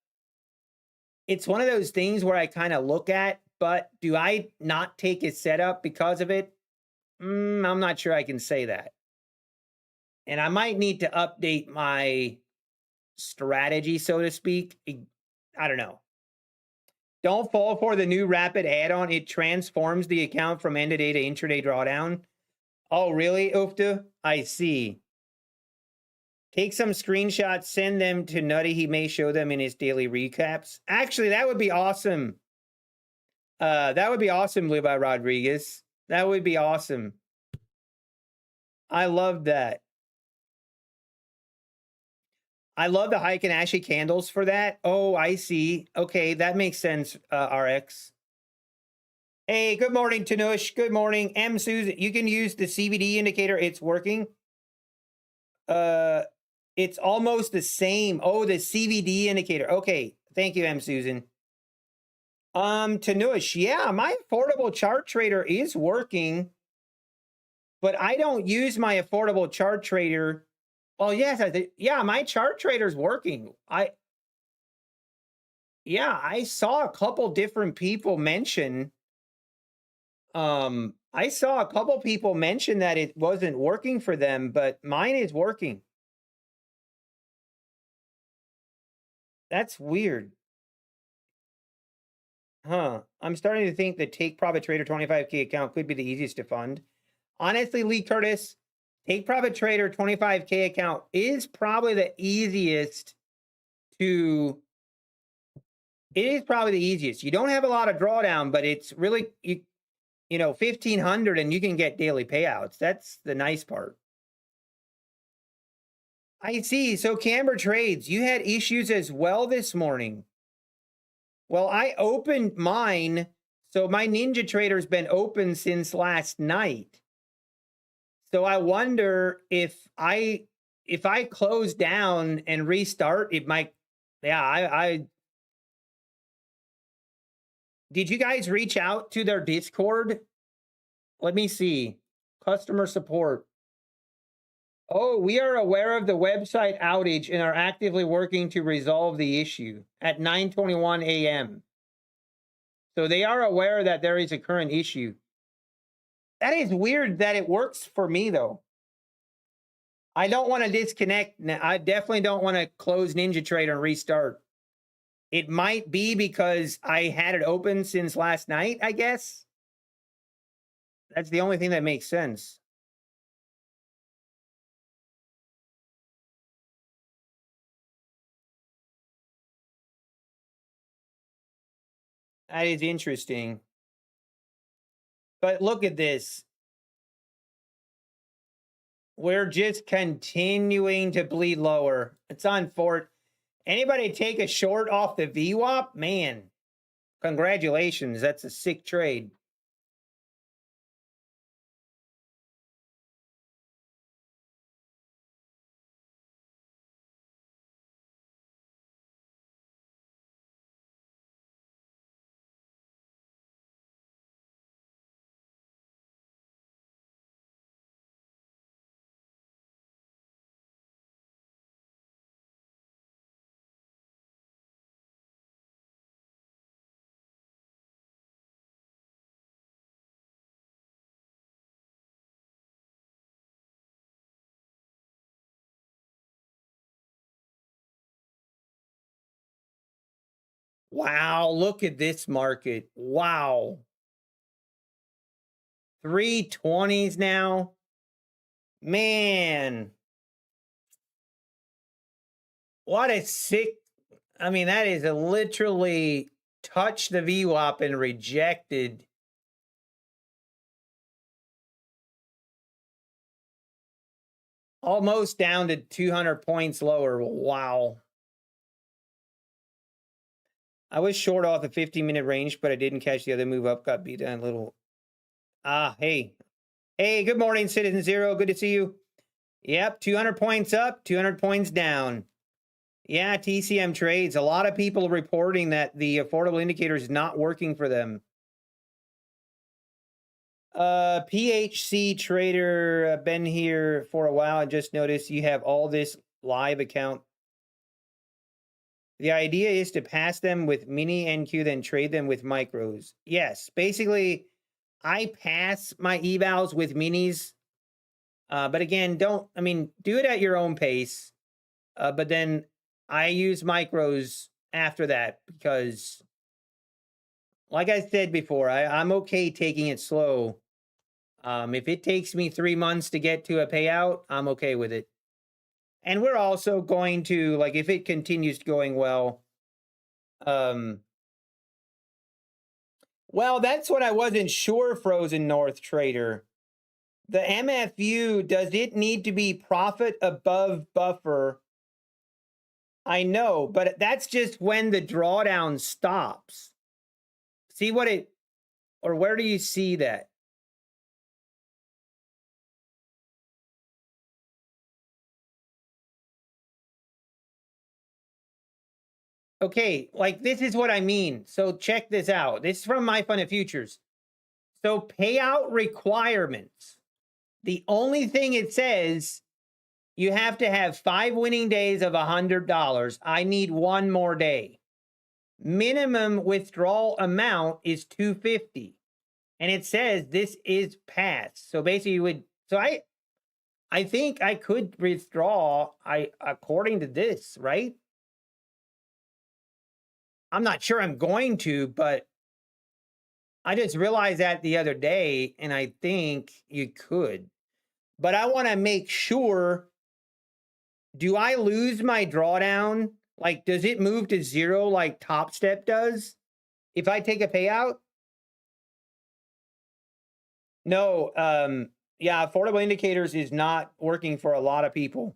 it's one of those things where I kind of look at, but do I not take a setup because of it? I'm not sure I can say that. And I might need to update my strategy, so to speak. I don't know. Don't fall for the new rapid add-on. It transforms the account from end of day to intraday drawdown. Oh, really, Ufta? I see. Take some screenshots, send them to Nutty. He may show them in his daily recaps. Actually, that would be awesome. That would be awesome, Levi Rodriguez. That would be awesome. I love that. I love the Heiken Ashy candles for that. Oh, I see. Okay, that makes sense, RX. Hey, good morning, Tanush. Good morning, M. Susan. You can use the CVD indicator. It's working. It's almost the same. Oh, the CVD indicator. Okay, thank you, M. Susan. Tanush, yeah, my affordable chart trader is working, but I don't use my affordable chart trader. Well, yes, yeah, my chart trader's working. Yeah, I saw a couple different people mention. I saw a couple people mention that it wasn't working for them, but mine is working. That's weird. Huh. I'm starting to think the Take Profit Trader 25K account could be the easiest to fund. Honestly, Lee Curtis, Take Profit Trader 25K account is probably the easiest to. It is probably the easiest. You don't have a lot of drawdown, but it's really, you know, 1,500 and you can get daily payouts. That's the nice part. I see. So Camber Trades, you had issues as well this morning. Well, I opened mine. So my Ninja Trader's been open since last night. So I wonder if I close down and restart, it might. Yeah, I did you guys reach out to their Discord? Let me see. Customer support. Oh, we are aware of the website outage and are actively working to resolve the issue at 9:21 a.m. So they are aware that there is a current issue. That is weird that it works for me though. I don't want to disconnect. I definitely don't want to close Ninja Trader and restart. It might be because I had it open since last night, I guess. That's the only thing that makes sense. That is interesting. But look at this. We're just continuing to bleed lower. It's on Fort. Anybody take a short off the VWAP? Man, congratulations. That's a sick trade. Wow, look at this market. Wow. 320s now. Man. What a sick. I mean, that is a literally touched the VWAP and rejected. Almost down to 200 points lower. Wow. I was short off the 15-minute range, but I didn't catch the other move up. Got beat down a little. Hey. Hey, good morning, Citizen Zero. Good to see you. Yep, 200 points up, 200 points down. Yeah, TCM trades. A lot of people reporting that the affordable indicator is not working for them. PHC trader, been here for a while. I just noticed you have all this live account. The idea is to pass them with mini NQ, then trade them with micros. Yes, basically, I pass my evals with minis. But again, do it at your own pace. But then I use micros after that because, like I said before, I'm okay taking it slow. If it takes me 3 months to get to a payout, I'm okay with it. And we're also going to, like, if it continues going well, well, that's what I wasn't sure, Frozen North Trader. The MFU, does it need to be profit above buffer? I know, but that's just when the drawdown stops. See what it, or where do you see that? Okay, like this is what I mean. So check this out. This is from My Fund of Futures. So payout requirements. The only thing it says, you have to have 5 winning days of $100. I need one more day. Minimum withdrawal amount is $250. And it says this is passed. So basically you would, so I think I could withdraw according to this, right? I'm not sure I'm going to, but I just realized that the other day, and I think you could. But I want to make sure, do I lose my drawdown? Like, does it move to 0 like Top Step does if I take a payout? No, yeah, affordable indicators is not working for a lot of people.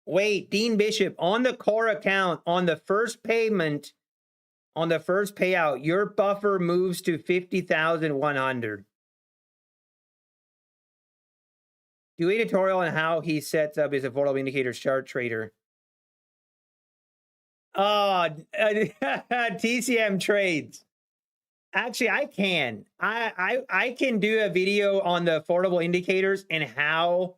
Wait, Dean Bishop, on the core account, on the first payment, on the first payout, your buffer moves to 50,100. Do a tutorial on how he sets up his affordable indicators chart trader. Oh, TCM trades. Actually, I can. I can do a video on the affordable indicators and how.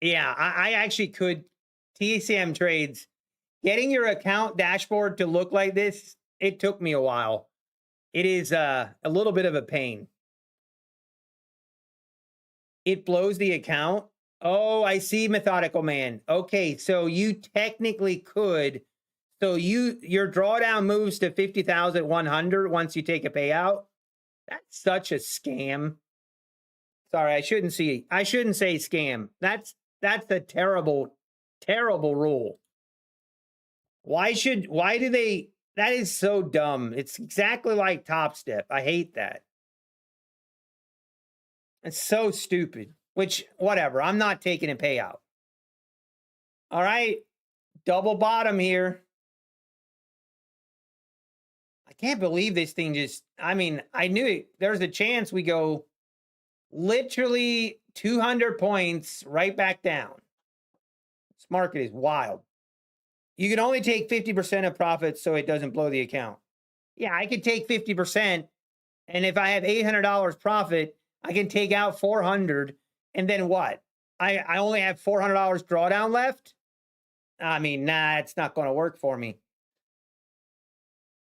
Yeah, I actually could. TCM trades. Getting your account dashboard to look like this, it took me a while. It is a little bit of a pain. It blows the account. Oh, I see, Methodical Man. Okay, so you technically could. So your drawdown moves to 50,100 once you take a payout. That's such a scam. Sorry, I shouldn't say scam. That's a terrible, terrible rule. Why do they? That is so dumb. It's exactly like Top Step. I hate that. It's so stupid. Which, whatever. I'm not taking a payout. All right. Double bottom here. I can't believe this thing just, I mean, I knew it. There's a chance we go literally 200 points right back down. This market is wild. You can only take 50% of profits so it doesn't blow the account. Yeah, I could take 50%. And if I have $800 profit, I can take out 400. And then what? I only have $400 drawdown left? I mean, nah, it's not going to work for me.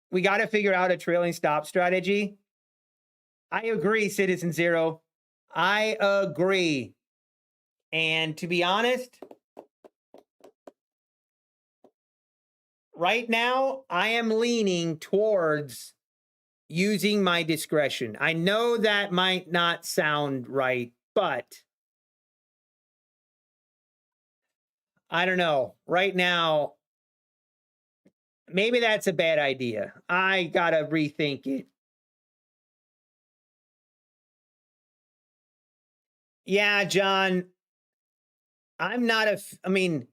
We got to figure out a trailing stop strategy. I agree, Citizen Zero. I agree. And to be honest, right now, I am leaning towards using my discretion. I know that might not sound right, but I don't know. Right now, maybe that's a bad idea. I got to rethink it. Yeah, John, I'm not I mean,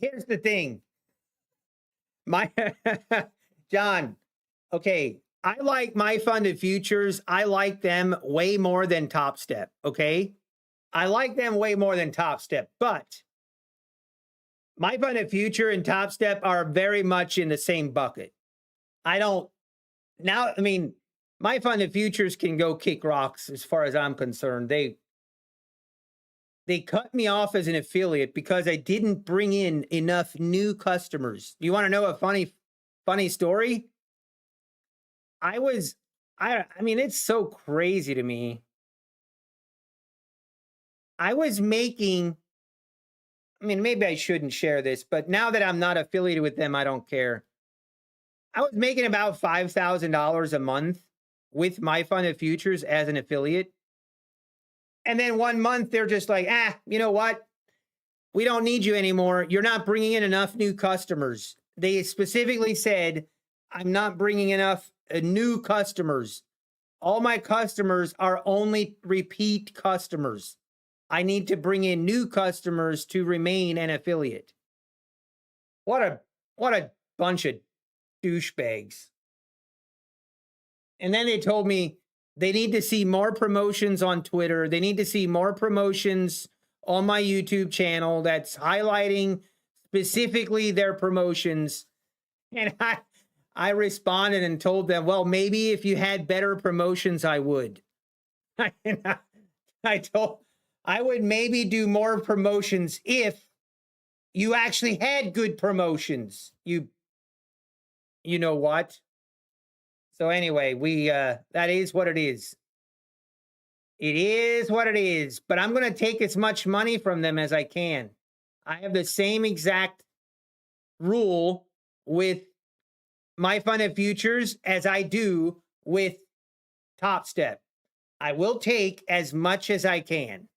here's the thing. John, okay, I like My Fund of Futures. I like them way more than Top Step, okay? I like them way more than Top Step, but My Fund of Future and Top Step are very much in the same bucket. I mean, My Fund of Futures can go kick rocks as far as I'm concerned. They cut me off as an affiliate because I didn't bring in enough new customers. You want to know a funny story? I mean, it's so crazy to me. I was making, I mean, maybe I shouldn't share this, but now that I'm not affiliated with them, I don't care. I was making about $5,000 a month with My Fund of Futures as an affiliate. And then one month they're just like, you know what? We don't need you anymore. You're not bringing in enough new customers. They specifically said, I'm not bringing enough new customers. All my customers are only repeat customers. I need to bring in new customers to remain an affiliate. What a bunch of douchebags. And then they told me, They need to see more promotions on Twitter. They need to see more promotions on my YouTube channel that's highlighting specifically their promotions. And I responded and told them, well, maybe if you had better promotions, I would. I would maybe do more promotions if you actually had good promotions. You know what? So anyway, that is what it is. It is what it is, but I'm going to take as much money from them as I can. I have the same exact rule with my fund of futures as I do with Top Step. I will take as much as I can.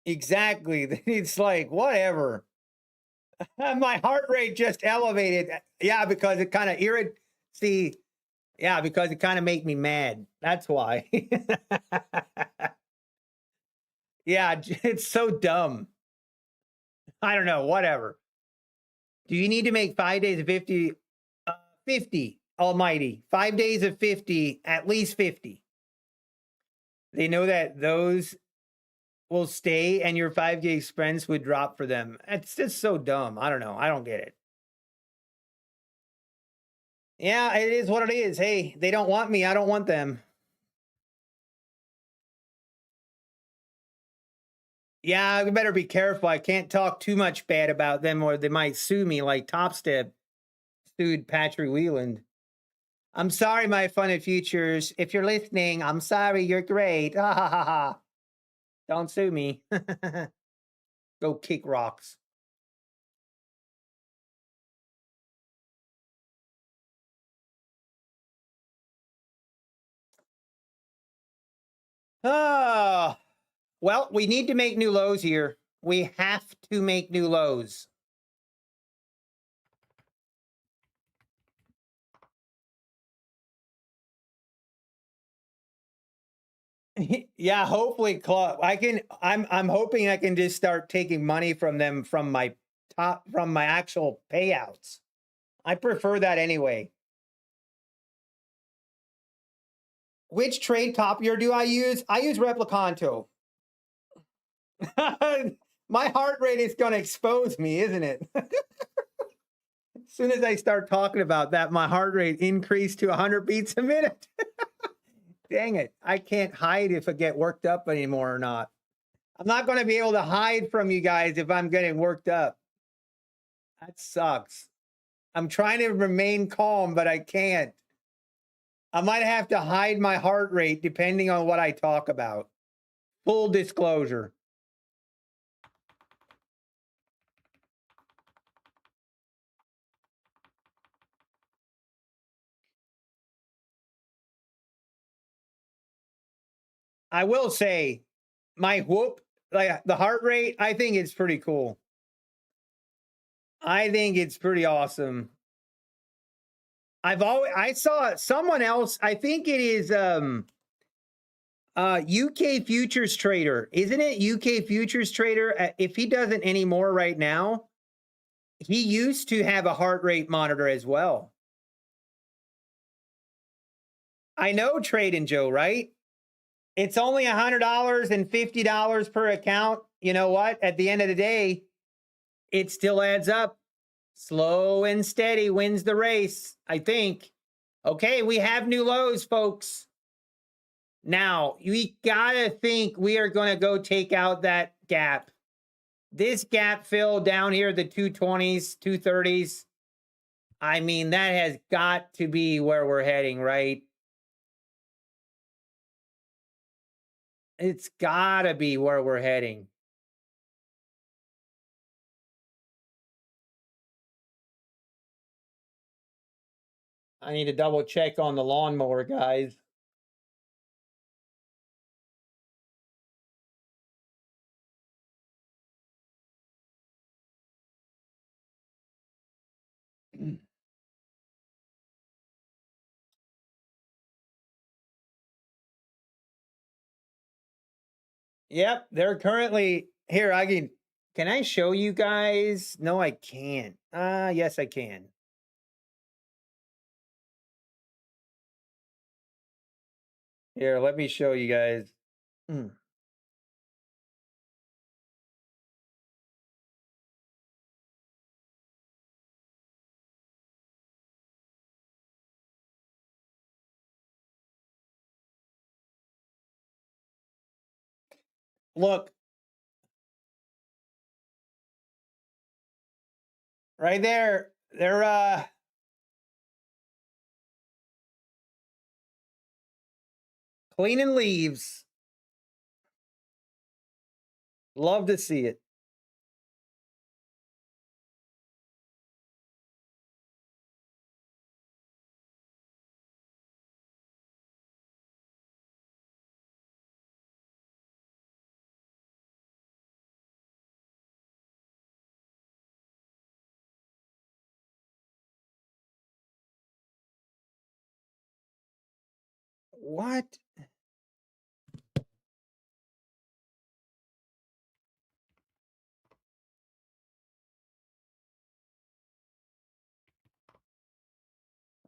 Exactly. It's like, whatever. My heart rate just elevated. Yeah, because it kind of See, yeah, because it kind of make me mad. That's why. Yeah, it's so dumb. I don't know, whatever. Do you need to make 5 days of 50? 50, almighty. 5 days of 50, at least 50. They know that those will stay and your 5-day expense would drop for them. It's just so dumb. I don't know. I don't get it. Yeah, it is what it is. Hey, they don't want me. I don't want them. Yeah, I better be careful. I can't talk too much bad about them or they might sue me like Top Step sued Patrick Wheeland. I'm sorry, my fun of futures. If you're listening, I'm sorry. You're great. Ha ha ha ha. Don't sue me. Go kick rocks. Oh, well, we need to make new lows here. We have to make new lows. Yeah, hopefully club. I'm hoping I can just start taking money from them from my actual payouts. I prefer that anyway. Which trade copier do I use? I use Replicanto. My heart rate is going to expose me, isn't it? As soon as I start talking about that, my heart rate increased to 100 beats a minute. Dang it. I can't hide if I get worked up anymore or not. I'm not going to be able to hide from you guys if I'm getting worked up. That sucks. I'm trying to remain calm, but I can't. I might have to hide my heart rate depending on what I talk about. Full disclosure. I will say, my whoop, like the heart rate, I think it's pretty cool. I think it's pretty awesome. I saw someone else, I think it is UK Futures Trader. Isn't it UK Futures Trader? If he doesn't anymore right now, he used to have a heart rate monitor as well. I know Trading Joe, right? It's only $100 and $50 per account. You know what? At the end of the day, it still adds up. Slow and steady wins the race, I think. Okay, we have new lows, folks. Now, we gotta think we are going to go take out that gap. This gap fill down here, the 220s, 230s. I mean, that has got to be where we're heading, right? It's gotta be where we're heading. I need to double check on the lawnmower, guys. Yep, they're currently here. Can I show you guys? No, I can't. Yes, I can. Here, let me show you guys. Look. Right there. They're cleaning leaves. Love to see it. What?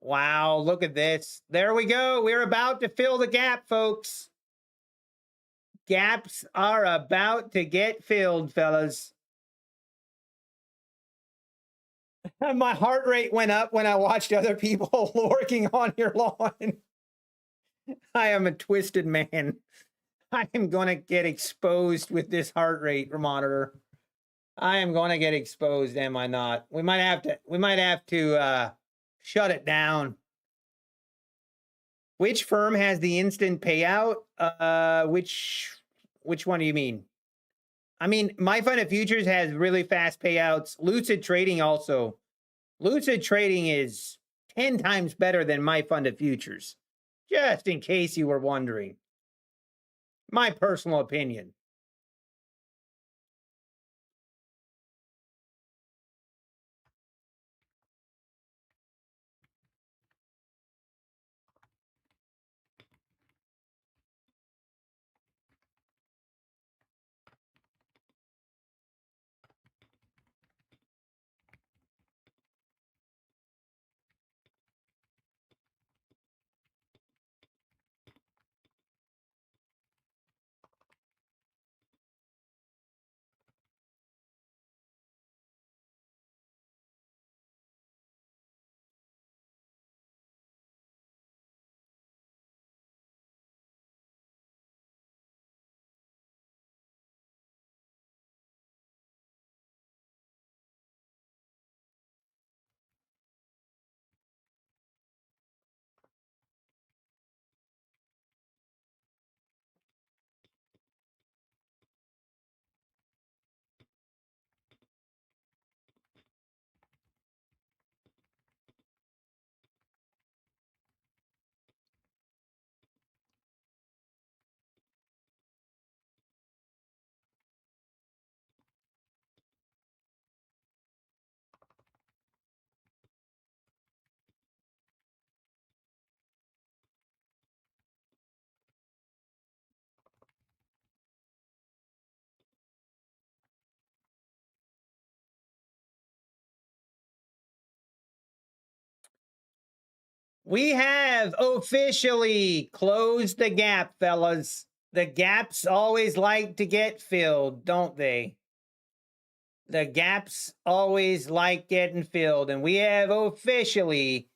Wow, look at this. There we go. We're about to fill the gap, folks. Gaps are about to get filled, fellas. My heart rate went up when I watched other people working on your lawn. I am a twisted man. I am going to get exposed with this heart rate monitor. I am going to get exposed, am I not? We might have to shut it down. Which firm has the instant payout? Which one do you mean? I mean, My Fund of Futures has really fast payouts. Lucid Trading also. Lucid Trading is 10 times better than My Fund of Futures. Just in case you were wondering. My personal opinion. We have officially closed the gap, fellas. The gaps always like to get filled, don't they? The gaps always like getting filled, and we have officially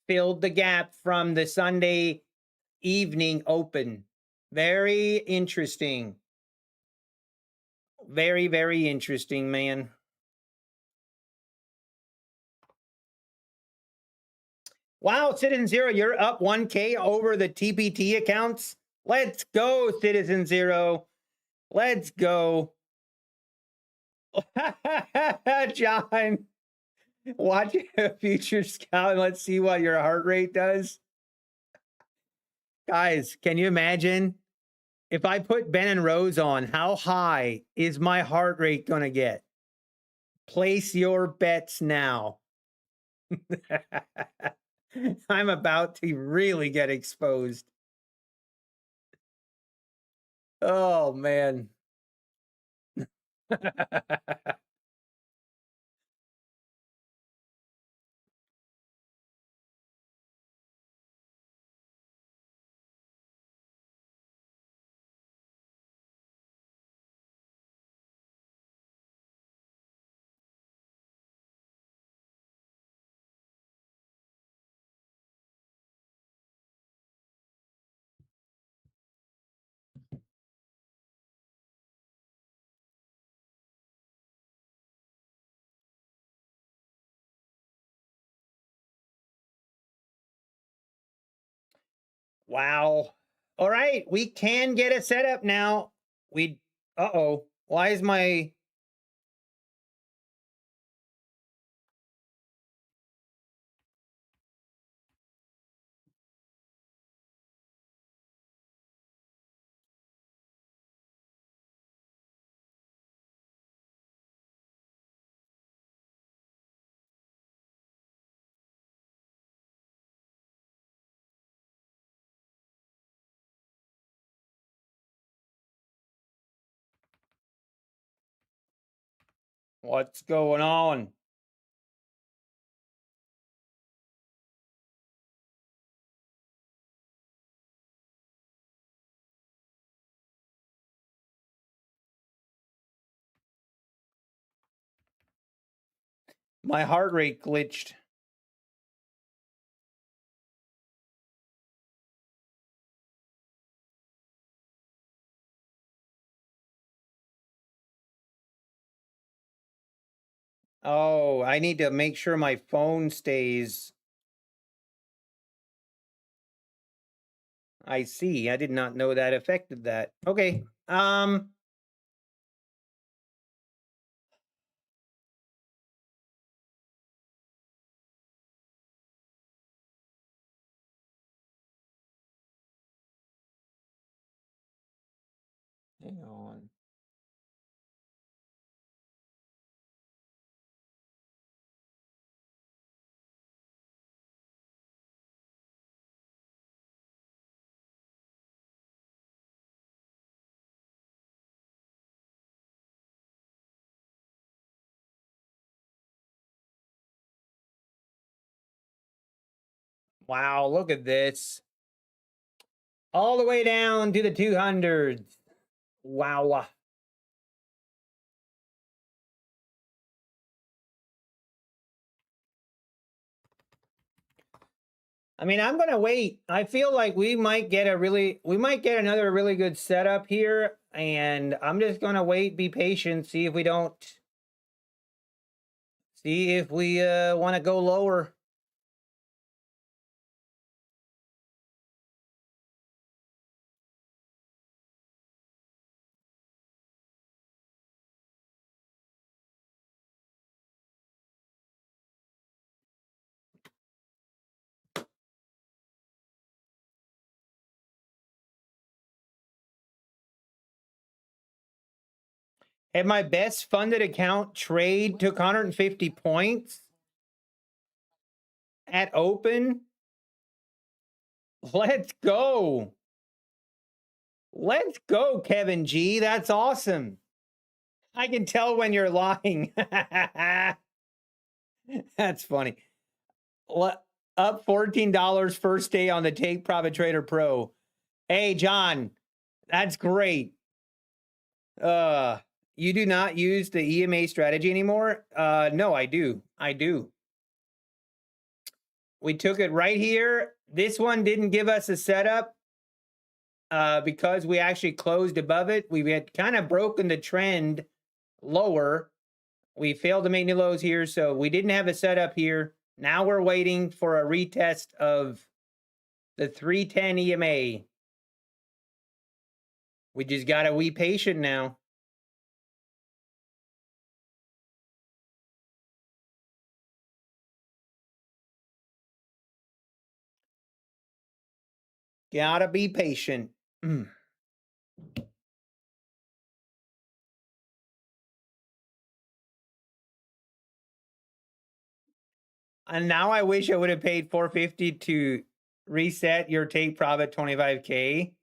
filled the gap from the Sunday evening open. Very interesting. Very, very interesting, man. Wow, Citizen Zero, you're up 1K over the TPT accounts. Let's go, Citizen Zero. Let's go. John, watch a future scout and let's see what your heart rate does. Guys, can you imagine if I put Ben and Rose on, how high is my heart rate going to get? Place your bets now. I'm about to really get exposed. Oh, man. Wow. All right, we can get a setup now. Uh-oh. Why is my what's going on? My heart rate glitched. Oh, I need to make sure my phone stays. I see. I did not know that affected that. Okay. Hang on. Wow, look at this. All the way down to the 200s. Wow. I mean, I'm going to wait. I feel like we might get another really good setup here. And I'm just going to wait, be patient, see if we want to go lower. And my best funded account trade took 150 points at open. Let's go. Let's go, Kevin G. That's awesome. I can tell when you're lying. That's funny. Up $14 first day on the Take Profit Trader Pro. Hey, John, that's great. You do not use the EMA strategy anymore? No, I do. We took it right here. This one didn't give us a setup because we actually closed above it. We had kind of broken the trend lower. We failed to make new lows here, so we didn't have a setup here. Now we're waiting for a retest of the 310 EMA. We just got to be patient now. Gotta be patient. And now I wish I would have paid $450 to reset your take profit 25K.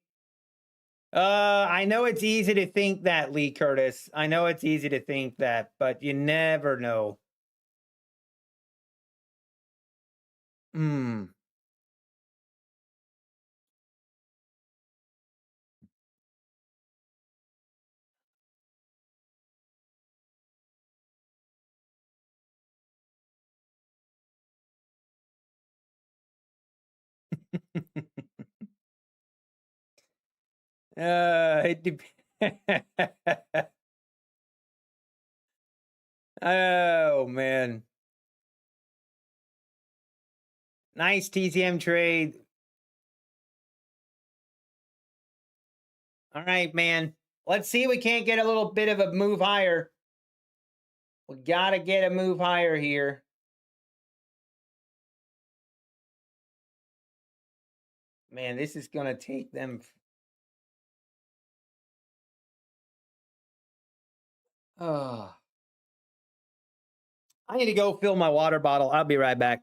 I know it's easy to think that, Lee Curtis. I know it's easy to think that, but you never know. Oh, man. Nice TCM trade. All right, man. Let's see if we can't get a little bit of a move higher. We got to get a move higher here. Man, this is going to take them. Oh. I need to go fill my water bottle. I'll be right back.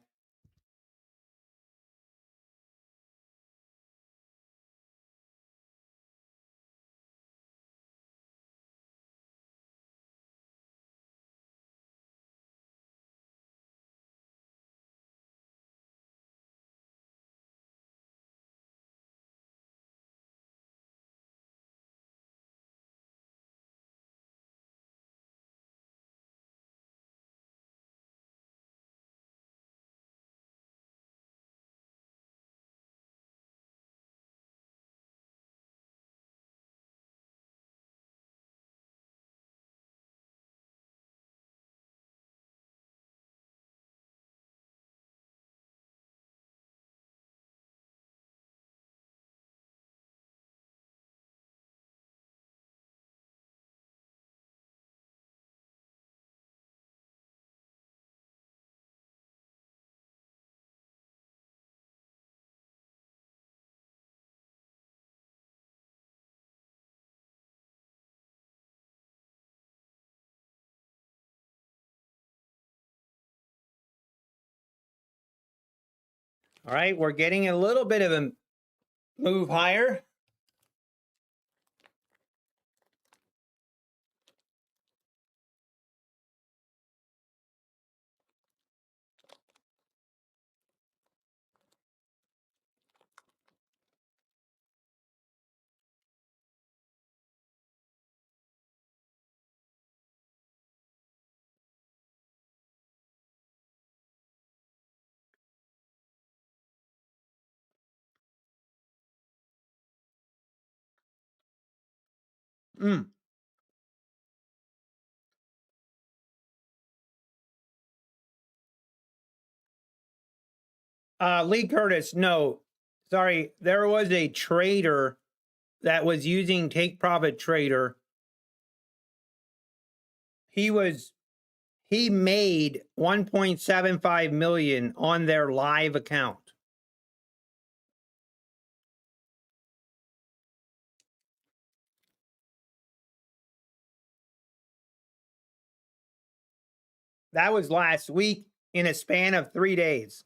All right, we're getting a little bit of a move higher. Lee Curtis, no. Sorry, there was a trader that was using Take Profit Trader. He made 1.75 million on their live account. That was last week in a span of 3 days.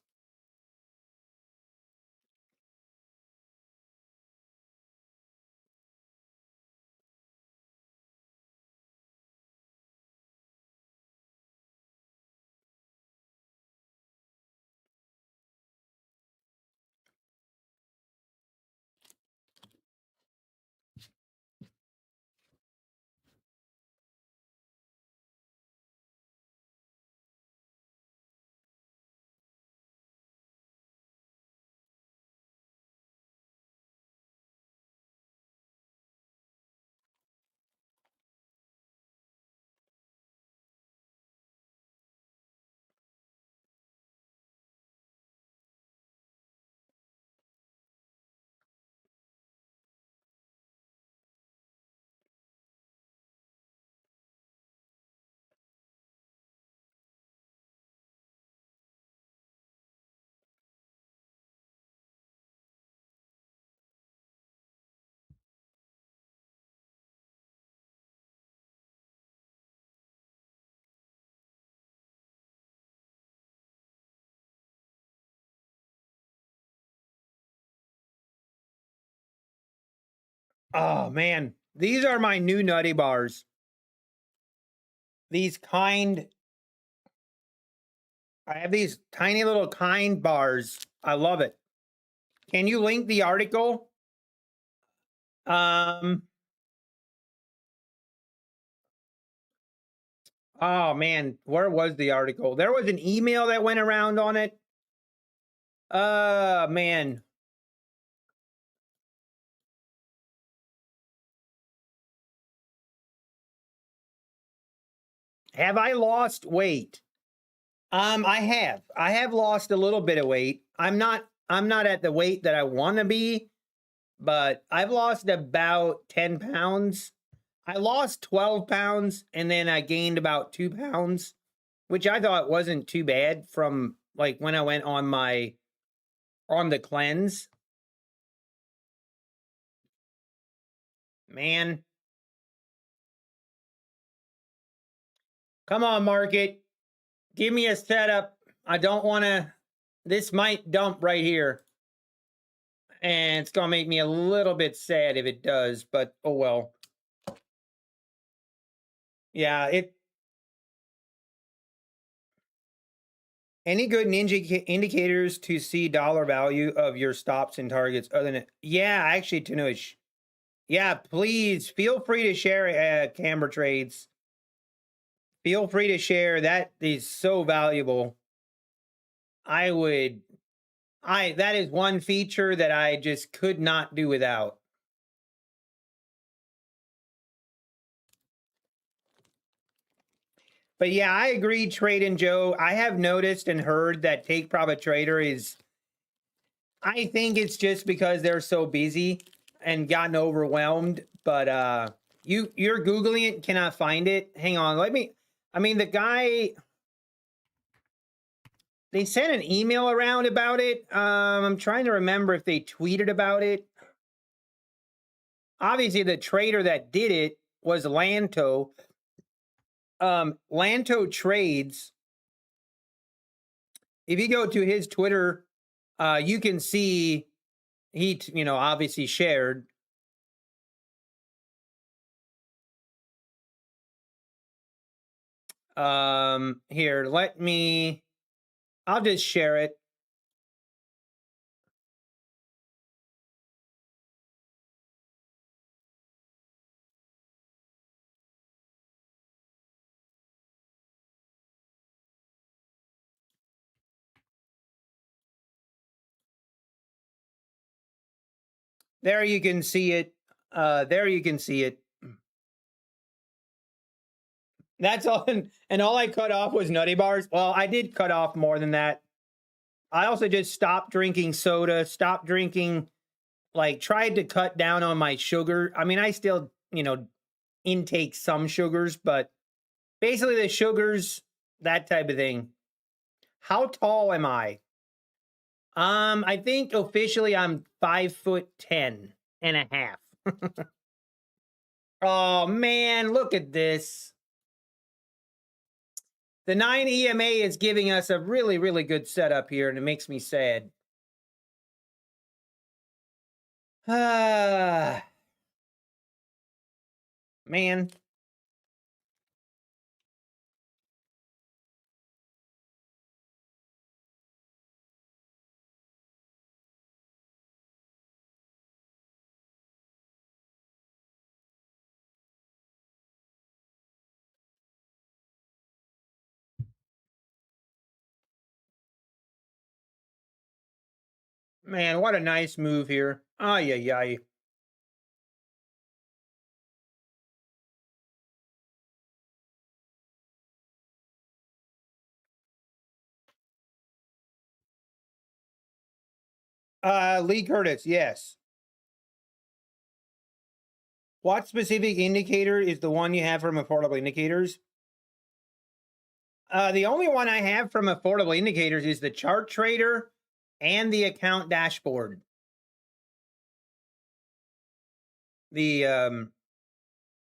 Oh man, these are my new Nutty Bars. These kind, I have these tiny little kind bars. I love it. Can you link the article? Oh man, where was the article? There was an email that went around on it. Man. Have I lost weight? I have lost a little bit of weight. I'm not at the weight that I want to be, but I've lost about 10 pounds. I lost 12 pounds and then I gained about 2 pounds, which I thought wasn't too bad from like when I went on the cleanse. Man. Come on, market. Give me a setup. I don't want to. This might dump right here. And it's going to make me a little bit sad if it does, but oh well. Yeah, any good indicators to see dollar value of your stops and targets other than, yeah, actually, Tanush. Yeah, please feel free to share camera trades. Feel free to share. That is so valuable. That is one feature that I just could not do without. But yeah, I agree, Trade and Joe. I have noticed and heard that Take Profit Trader is, I think it's just because they're so busy and gotten overwhelmed. But you're Googling it, cannot find it. Hang on, the guy, they sent an email around about it. I'm trying to remember if they tweeted about it. Obviously, the trader that did it was Lanto. Lanto Trades. If you go to his Twitter, you can see he, obviously shared. Here, I'll just share it. There you can see it. There you can see it. That's all. And all I cut off was Nutty Bars. Well, I did cut off more than that. I also just stopped drinking soda, stopped drinking, tried to cut down on my sugar. I mean, I still, intake some sugars, but basically the sugars, that type of thing. How tall am I? I think officially I'm 5'10" and a half. Oh man, look at this. The 9 EMA is giving us a really, really good setup here, and it makes me sad. Man. Man, what a nice move here. Ay, ay, ay. Lee Curtis, yes. What specific indicator is the one you have from Affordable Indicators? The only one I have from Affordable Indicators is the chart trader and the account dashboard. The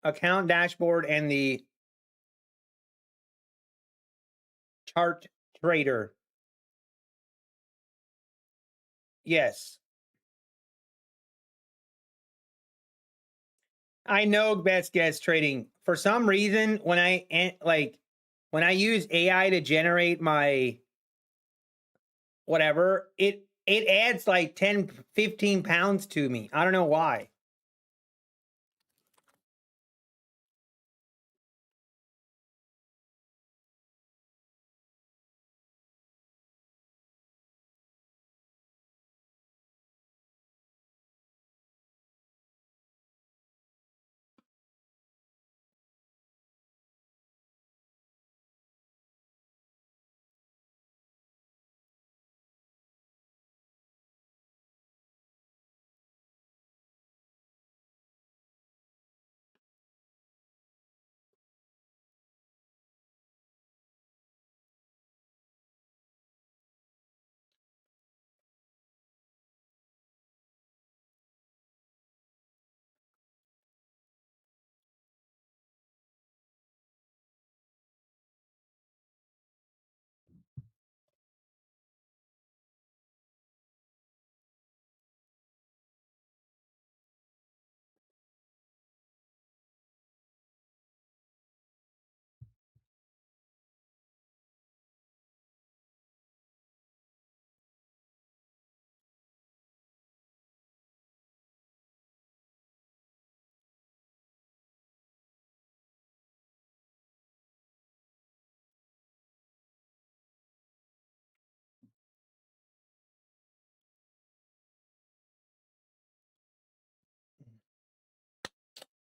account dashboard and the chart trader. Yes. I know best guess trading. For some reason, when I use AI to generate my whatever, it adds like 10, 15 pounds to me. I don't know why.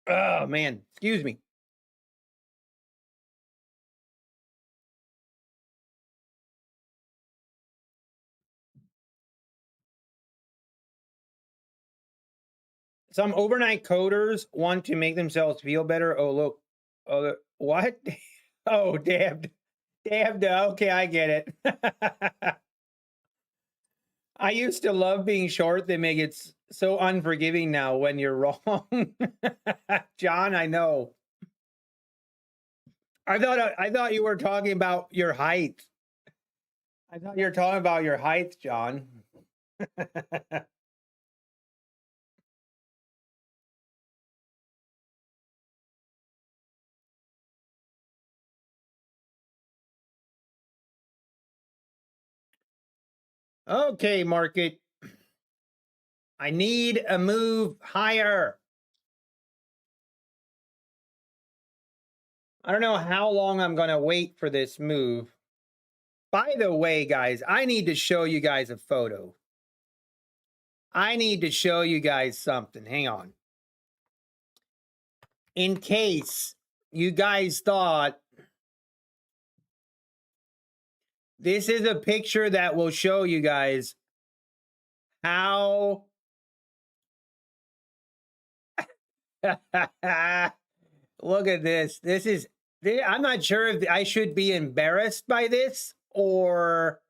Oh man, excuse me. Some overnight coders want to make themselves feel better. Oh look, oh what? Oh damn, damn. Okay, I get it. I used to love being short. They make it so unforgiving now when you're wrong. John, I know. I thought you were talking about your height. I thought you were talking about your height, John. Okay, market. I need a move higher. I don't know how long I'm going to wait for this move. By the way, guys, I need to show you guys a photo. I need to show you guys something. Hang on. In case you guys thought this is a picture that will show you guys how look at this. This is I'm not sure if I should be embarrassed by this or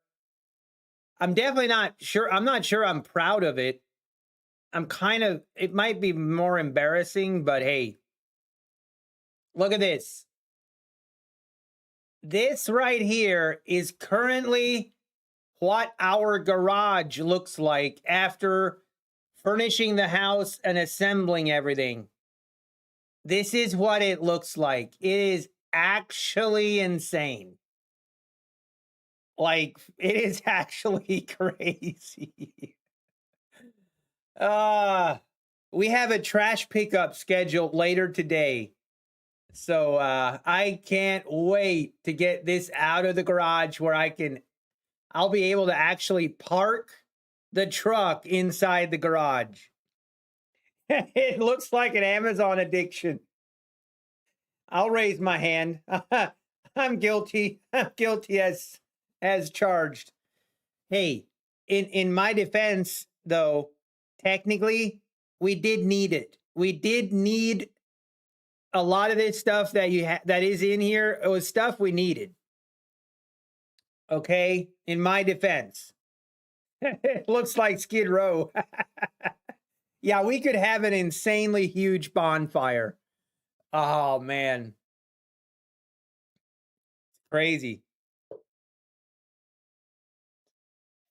I'm definitely not sure. I'm not sure I'm proud of it. I'm kind of, it might be more embarrassing, but hey, look at this. This right here is currently what our garage looks like after furnishing the house and assembling everything. This is what it looks like. It is actually insane. Like, it is actually crazy. We have a trash pickup scheduled later today. So I can't wait to get this out of the garage where I'll be able to actually park the truck inside the garage. It looks like an Amazon addiction. I'll raise my hand. I'm guilty. I'm guilty as charged. Hey, in my defense, though, technically, we did need it. We did need a lot of this stuff that that is in here. It was stuff we needed. Okay, in my defense, it looks like Skid Row. Yeah, we could have an insanely huge bonfire. Oh man, crazy.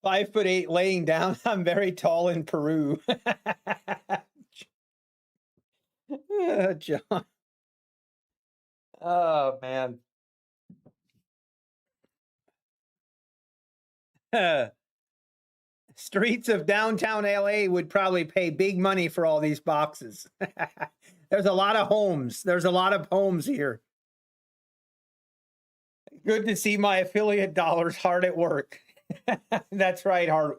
5'8" laying down. I'm very tall in Peru. John. Oh man. Streets of downtown LA would probably pay big money for all these boxes. There's a lot of homes. There's a lot of homes here. Good to see my affiliate dollars hard at work. That's right, hard.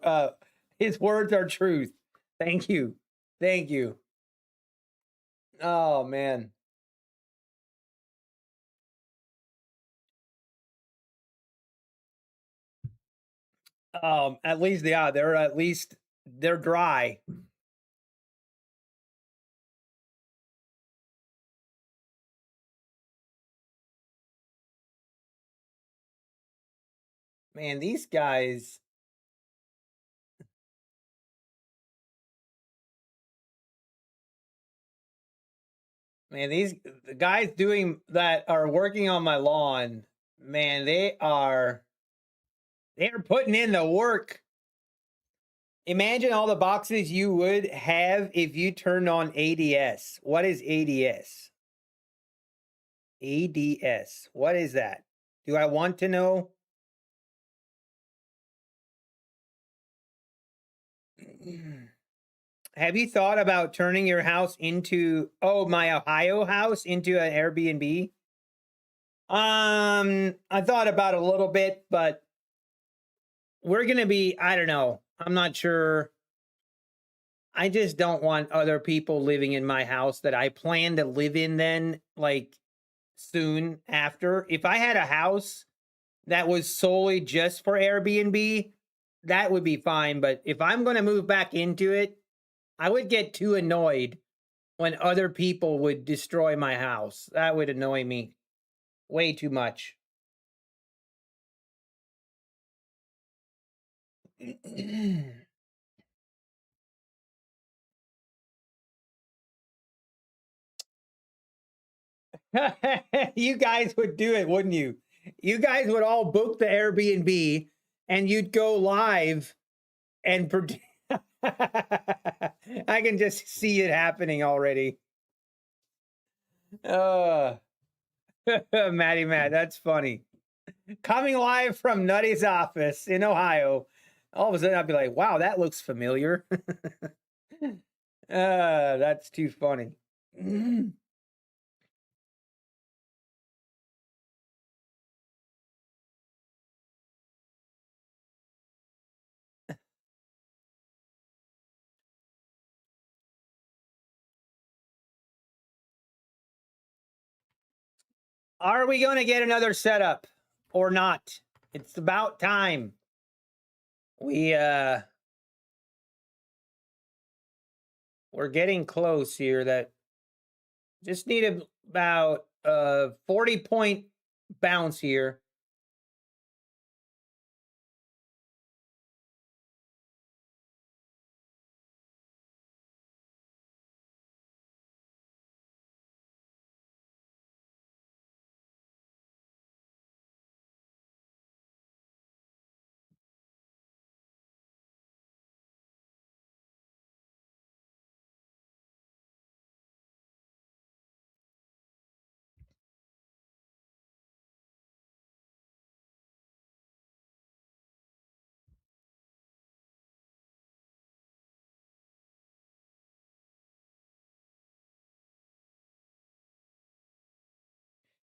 His words are truth. Thank you. Thank you. Oh man. At least they're dry. Man, these guys. Man, the guys doing that are working on my lawn. Man, they're putting in the work. Imagine all the boxes you would have if you turned on ADS. What is ADS? ADS. What is that? Do I want to know? Have you thought about turning your house into, my Ohio house into an Airbnb? I thought about it a little bit, but we're going to be, I don't know. I'm not sure. I just don't want other people living in my house that I plan to live in then, like soon after. If I had a house that was solely just for Airbnb, that would be fine. But if I'm going to move back into it, I would get too annoyed when other people would destroy my house. That would annoy me way too much. You guys would do it, wouldn't you? You guys would all book the Airbnb and you'd go live and I can just see it happening already. Uh, Maddie Matt, that's funny. Coming live from Nutty's office in Ohio. All of a sudden I'd be like, wow, that looks familiar. That's too funny. Are we going to get another setup or not? It's about time. We're getting close here. That just need about 40-point bounce here.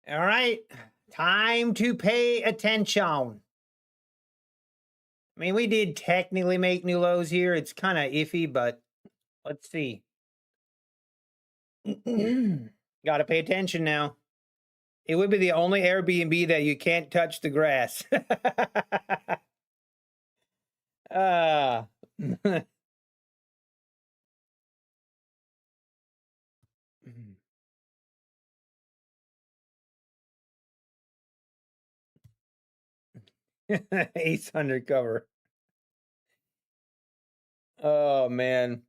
All right, time to pay attention. I mean, we did technically make new lows here. It's kind of iffy, but let's see. Got to pay attention now. It would be the only Airbnb that you can't touch the grass. uh, Ace undercover. Oh, man.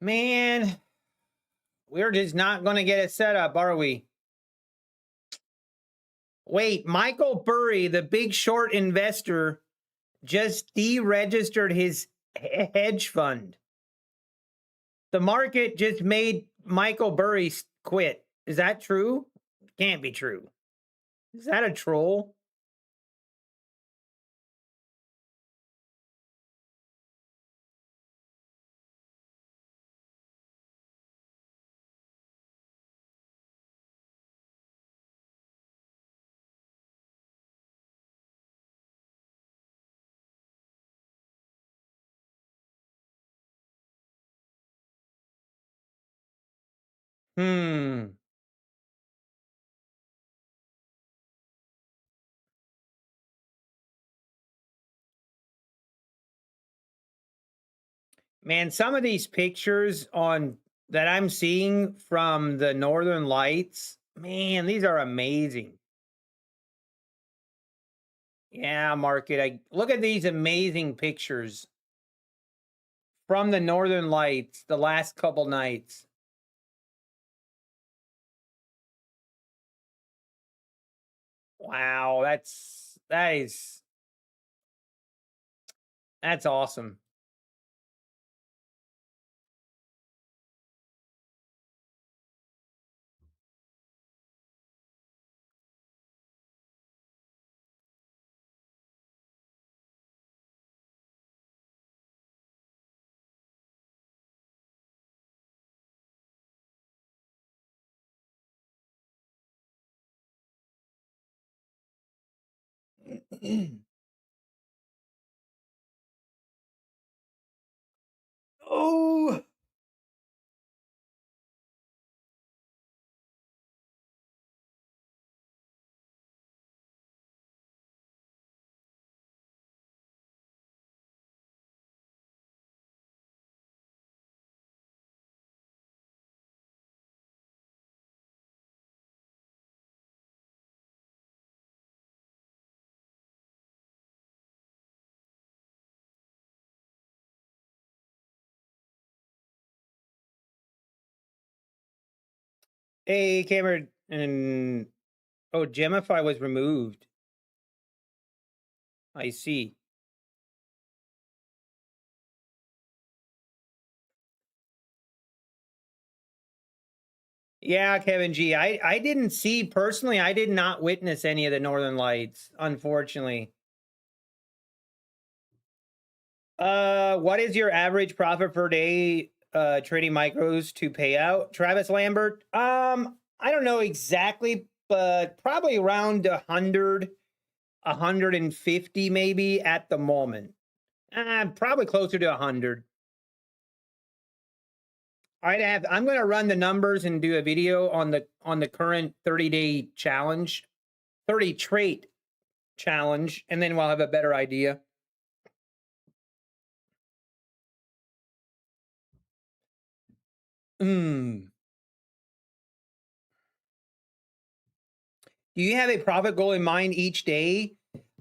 Man, we're just not going to get it set up, are we? Wait, Michael Burry, the big short investor, just deregistered his hedge fund. The market just made Michael Burry quit. Is that true? Can't be true. Is that a troll? Hmm. Man, some of these pictures on that I'm seeing from the Northern Lights, man, these are amazing. Yeah, market. I look at these amazing pictures from the Northern Lights the last couple nights. Wow, that's awesome. Oh. Hey, Cameron, and oh, Gemify was removed. I see. Yeah, Kevin G. I didn't see personally. I did not witness any of the Northern Lights, unfortunately. What is your average profit per day trading micros to pay out, Travis Lambert? I don't know exactly, but probably around 100, 150 maybe at the moment. Probably closer to 100. I'm going to run the numbers and do a video on the current 30-day challenge, 30 trade challenge, and then we'll have a better idea. Do you have a profit goal in mind each day?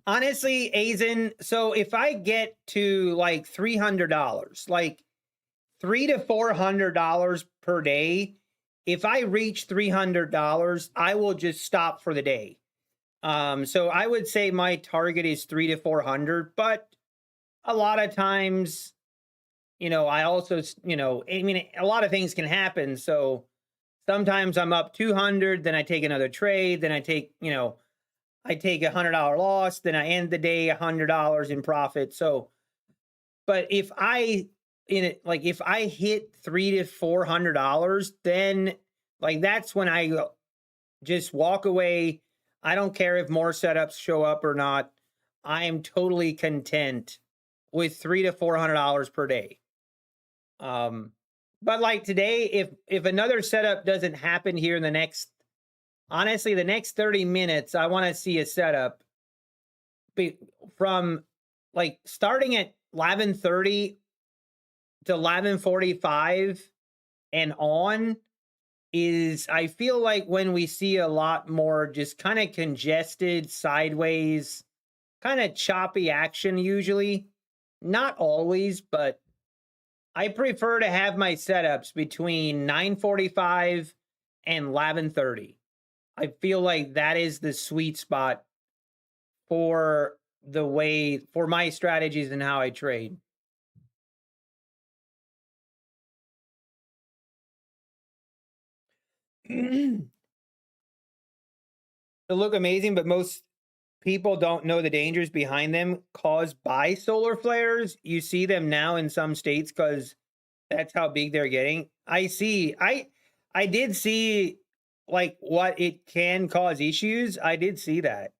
Honestly, Azen, so if I get to like $300, like $300 to $400 per day, if I reach $300, I will just stop for the day. So I would say my target is 300 to 400, but a lot of times, I also, I mean, a lot of things can happen. So sometimes I'm up 200, then I take another trade, then I take a $100 loss, then I end the day $100 in profit. So, but if I if I hit $300 to $400, then like that's when I just walk away. I don't care if more setups show up or not. I am totally content with $300 to $400 per day. But like today, if another setup doesn't happen here in the next, honestly, the next 30 minutes, I want to see a setup from like starting at 11:30 to 11:45 and on is, I feel like when we see a lot more just kind of congested sideways, kind of choppy action usually. Not always, but I prefer to have my setups between 9:45 and 11:30. I feel like that is the sweet spot for my strategies and how I trade. They look amazing, but most people don't know the dangers behind them caused by solar flares. You see them now in some states because that's how big they're getting. I see. I did see like what it can cause issues. I did see that.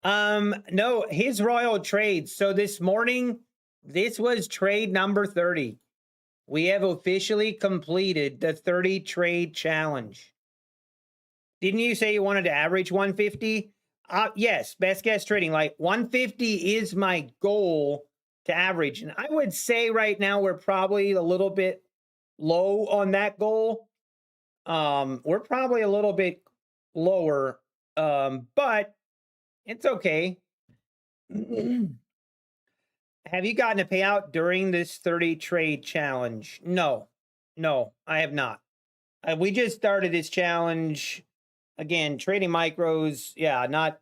No, his royal trades. So this morning, this was trade number 30. We have officially completed the 30 trade challenge. Didn't you say you wanted to average 150? Yes, best guess trading. Like 150 is my goal to average. And I would say right now we're probably a little bit low on that goal. We're probably a little bit lower, but it's okay. Have you gotten a payout during this 30 trade challenge? No, I have not. We just started this challenge again, trading micros. Yeah, not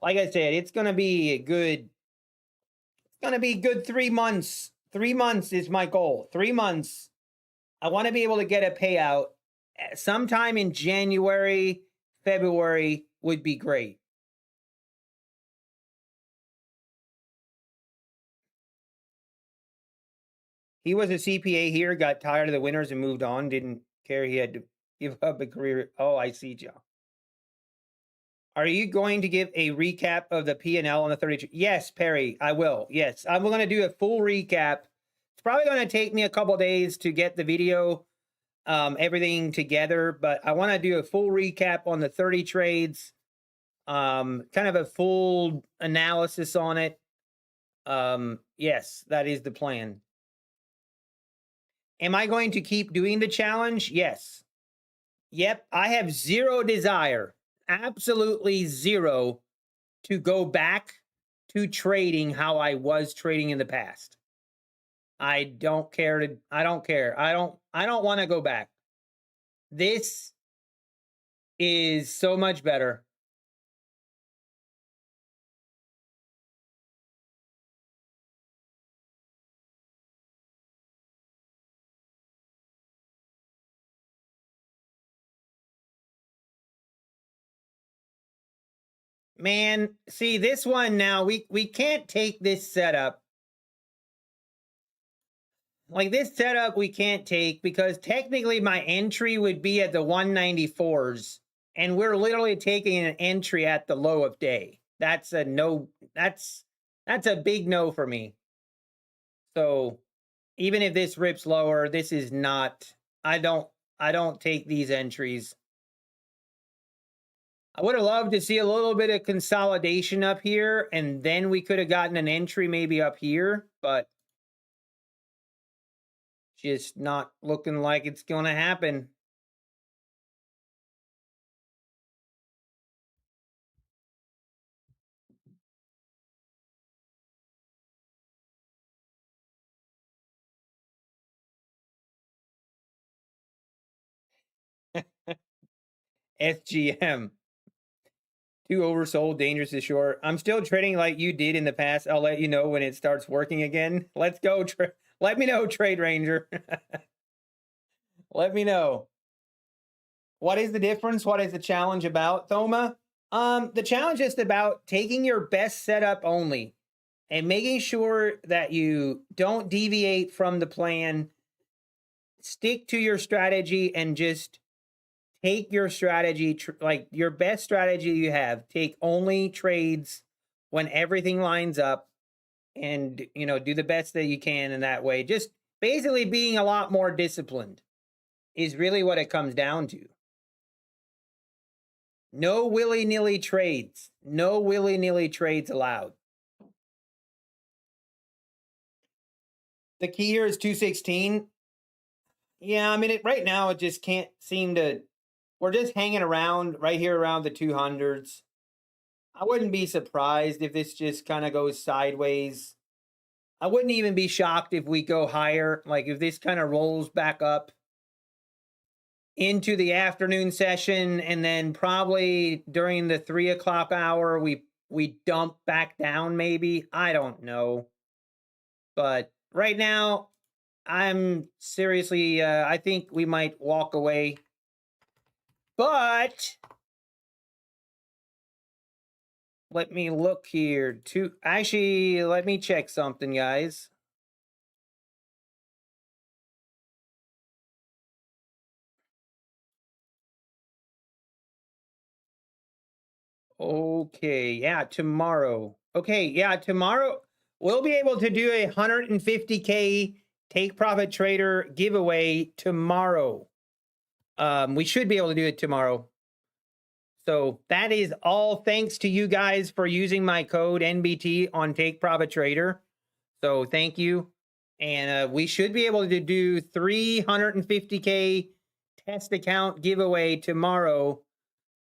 like I said, it's going to be a good, 3 months. 3 months is my goal. 3 months. I want to be able to get a payout sometime in January, February would be great. He was a CPA here, got tired of the winners and moved on. Didn't care he had to give up a career. Oh, I see, Joe. Are you going to give a recap of the P&L on the 30? Yes, Perry, I will. Yes, I'm going to do a full recap. It's probably going to take me a couple days to get the video, everything together, but I want to do a full recap on the 30 trades, kind of a full analysis on it. Yes, that is the plan. Am I going to keep doing the challenge? Yes. Yep, I have zero desire, absolutely zero, to go back to trading how I was trading in the past. I don't care to, I don't care. I don't want to go back. This is so much better. Man, see this one now, we can't take this setup. Like this setup we can't take because technically my entry would be at the 194s and we're literally taking an entry at the low of day. That's a no, that's a big no for me. So even if this rips lower, this is not, I don't take these entries. I would have loved to see a little bit of consolidation up here, and then we could have gotten an entry maybe up here, but just not looking like it's going to happen. SGM. Too oversold, dangerous to short. I'm still trading like you did in the past. I'll let you know when it starts working again. Let's go. Let me know, Trade Ranger. Let me know. What is the difference? What is the challenge about, Thoma? The challenge is about taking your best setup only and making sure that you don't deviate from the plan. Stick to your strategy and just take your strategy, like your best strategy you have. Take only trades when everything lines up and, you know, do the best that you can in that way. Just basically being a lot more disciplined is really what it comes down to. No willy-nilly trades. No willy-nilly trades allowed. The key here is 216. Yeah, I mean, right now it just can't seem to, we're just hanging around right here around the 200s. I wouldn't be surprised if this just kind of goes sideways. I wouldn't even be shocked if we go higher, like if this kind of rolls back up into the afternoon session, and then probably during the 3 o'clock hour, we dump back down maybe. I don't know. But right now, I'm seriously, I think we might walk away. But let me look here. Actually, let me check something, guys. Okay, yeah, tomorrow. Okay, yeah, tomorrow we'll be able to do a 150K take profit trader giveaway tomorrow. We should be able to do it tomorrow. So that is all thanks to you guys for using my code NBT on Take Profit Trader. So thank you. And we should be able to do 350K test account giveaway tomorrow.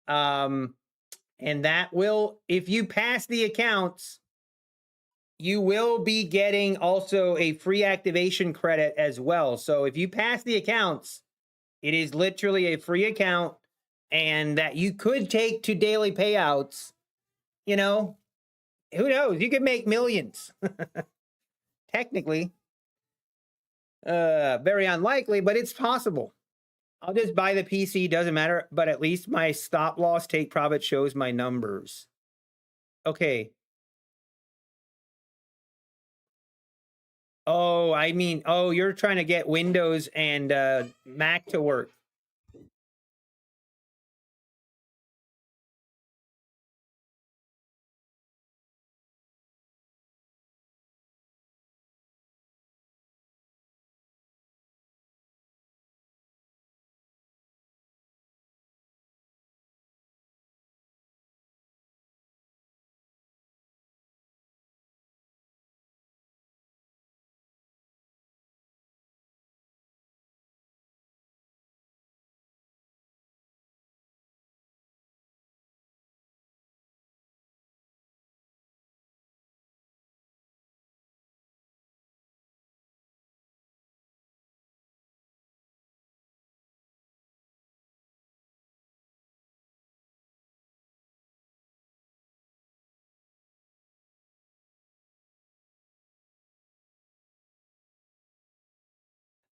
And that will, if you pass the accounts, you will be getting also a free activation credit as well. So if you pass the accounts, it is literally a free account and that you could take to daily payouts. You know, who knows? You could make millions. Technically. Very unlikely, but it's possible. I'll just buy the PC, doesn't matter, but at least my stop loss take profit shows my numbers. Okay. Oh, I mean, oh, you're trying to get Windows and Mac to work.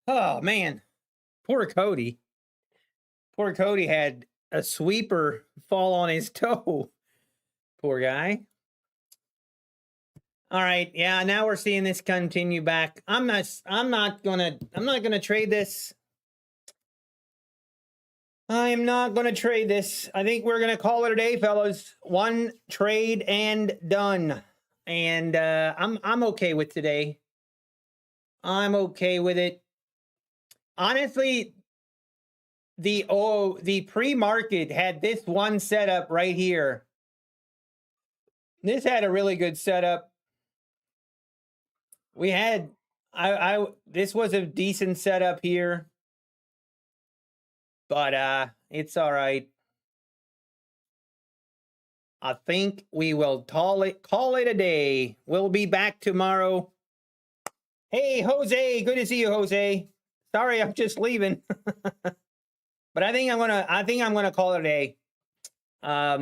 Oh man, poor Cody. Poor Cody had a sweeper fall on his toe. Poor guy. All right, yeah, now we're seeing this continue back. I'm not gonna trade this. I'm not gonna trade this. I think we're gonna call it a day, fellas. One trade and done. And I'm okay with today. I'm okay with it. Honestly, the pre-market had this one setup right here. This had a really good setup. We had this was a decent setup here. But it's all right. I think we will call it a day. We'll be back tomorrow. Hey, Jose, good to see you, Jose. Sorry, I'm just leaving. But I think I'm gonna call it a day.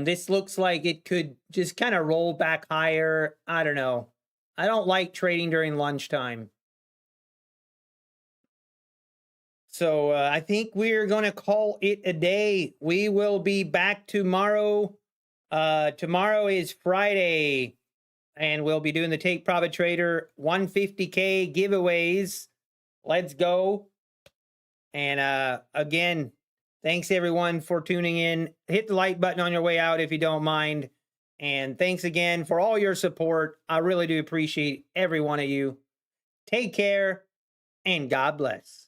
This looks like it could just kind of roll back higher. I don't know. I don't like trading during lunchtime. So I think we're going to call it a day. We will be back tomorrow. Tomorrow is Friday, and we'll be doing the Take Profit Trader 150K giveaways. Let's go. And again, thanks everyone for tuning in. Hit the like button on your way out if you don't mind. And thanks again for all your support. I really do appreciate every one of you. Take care and God bless.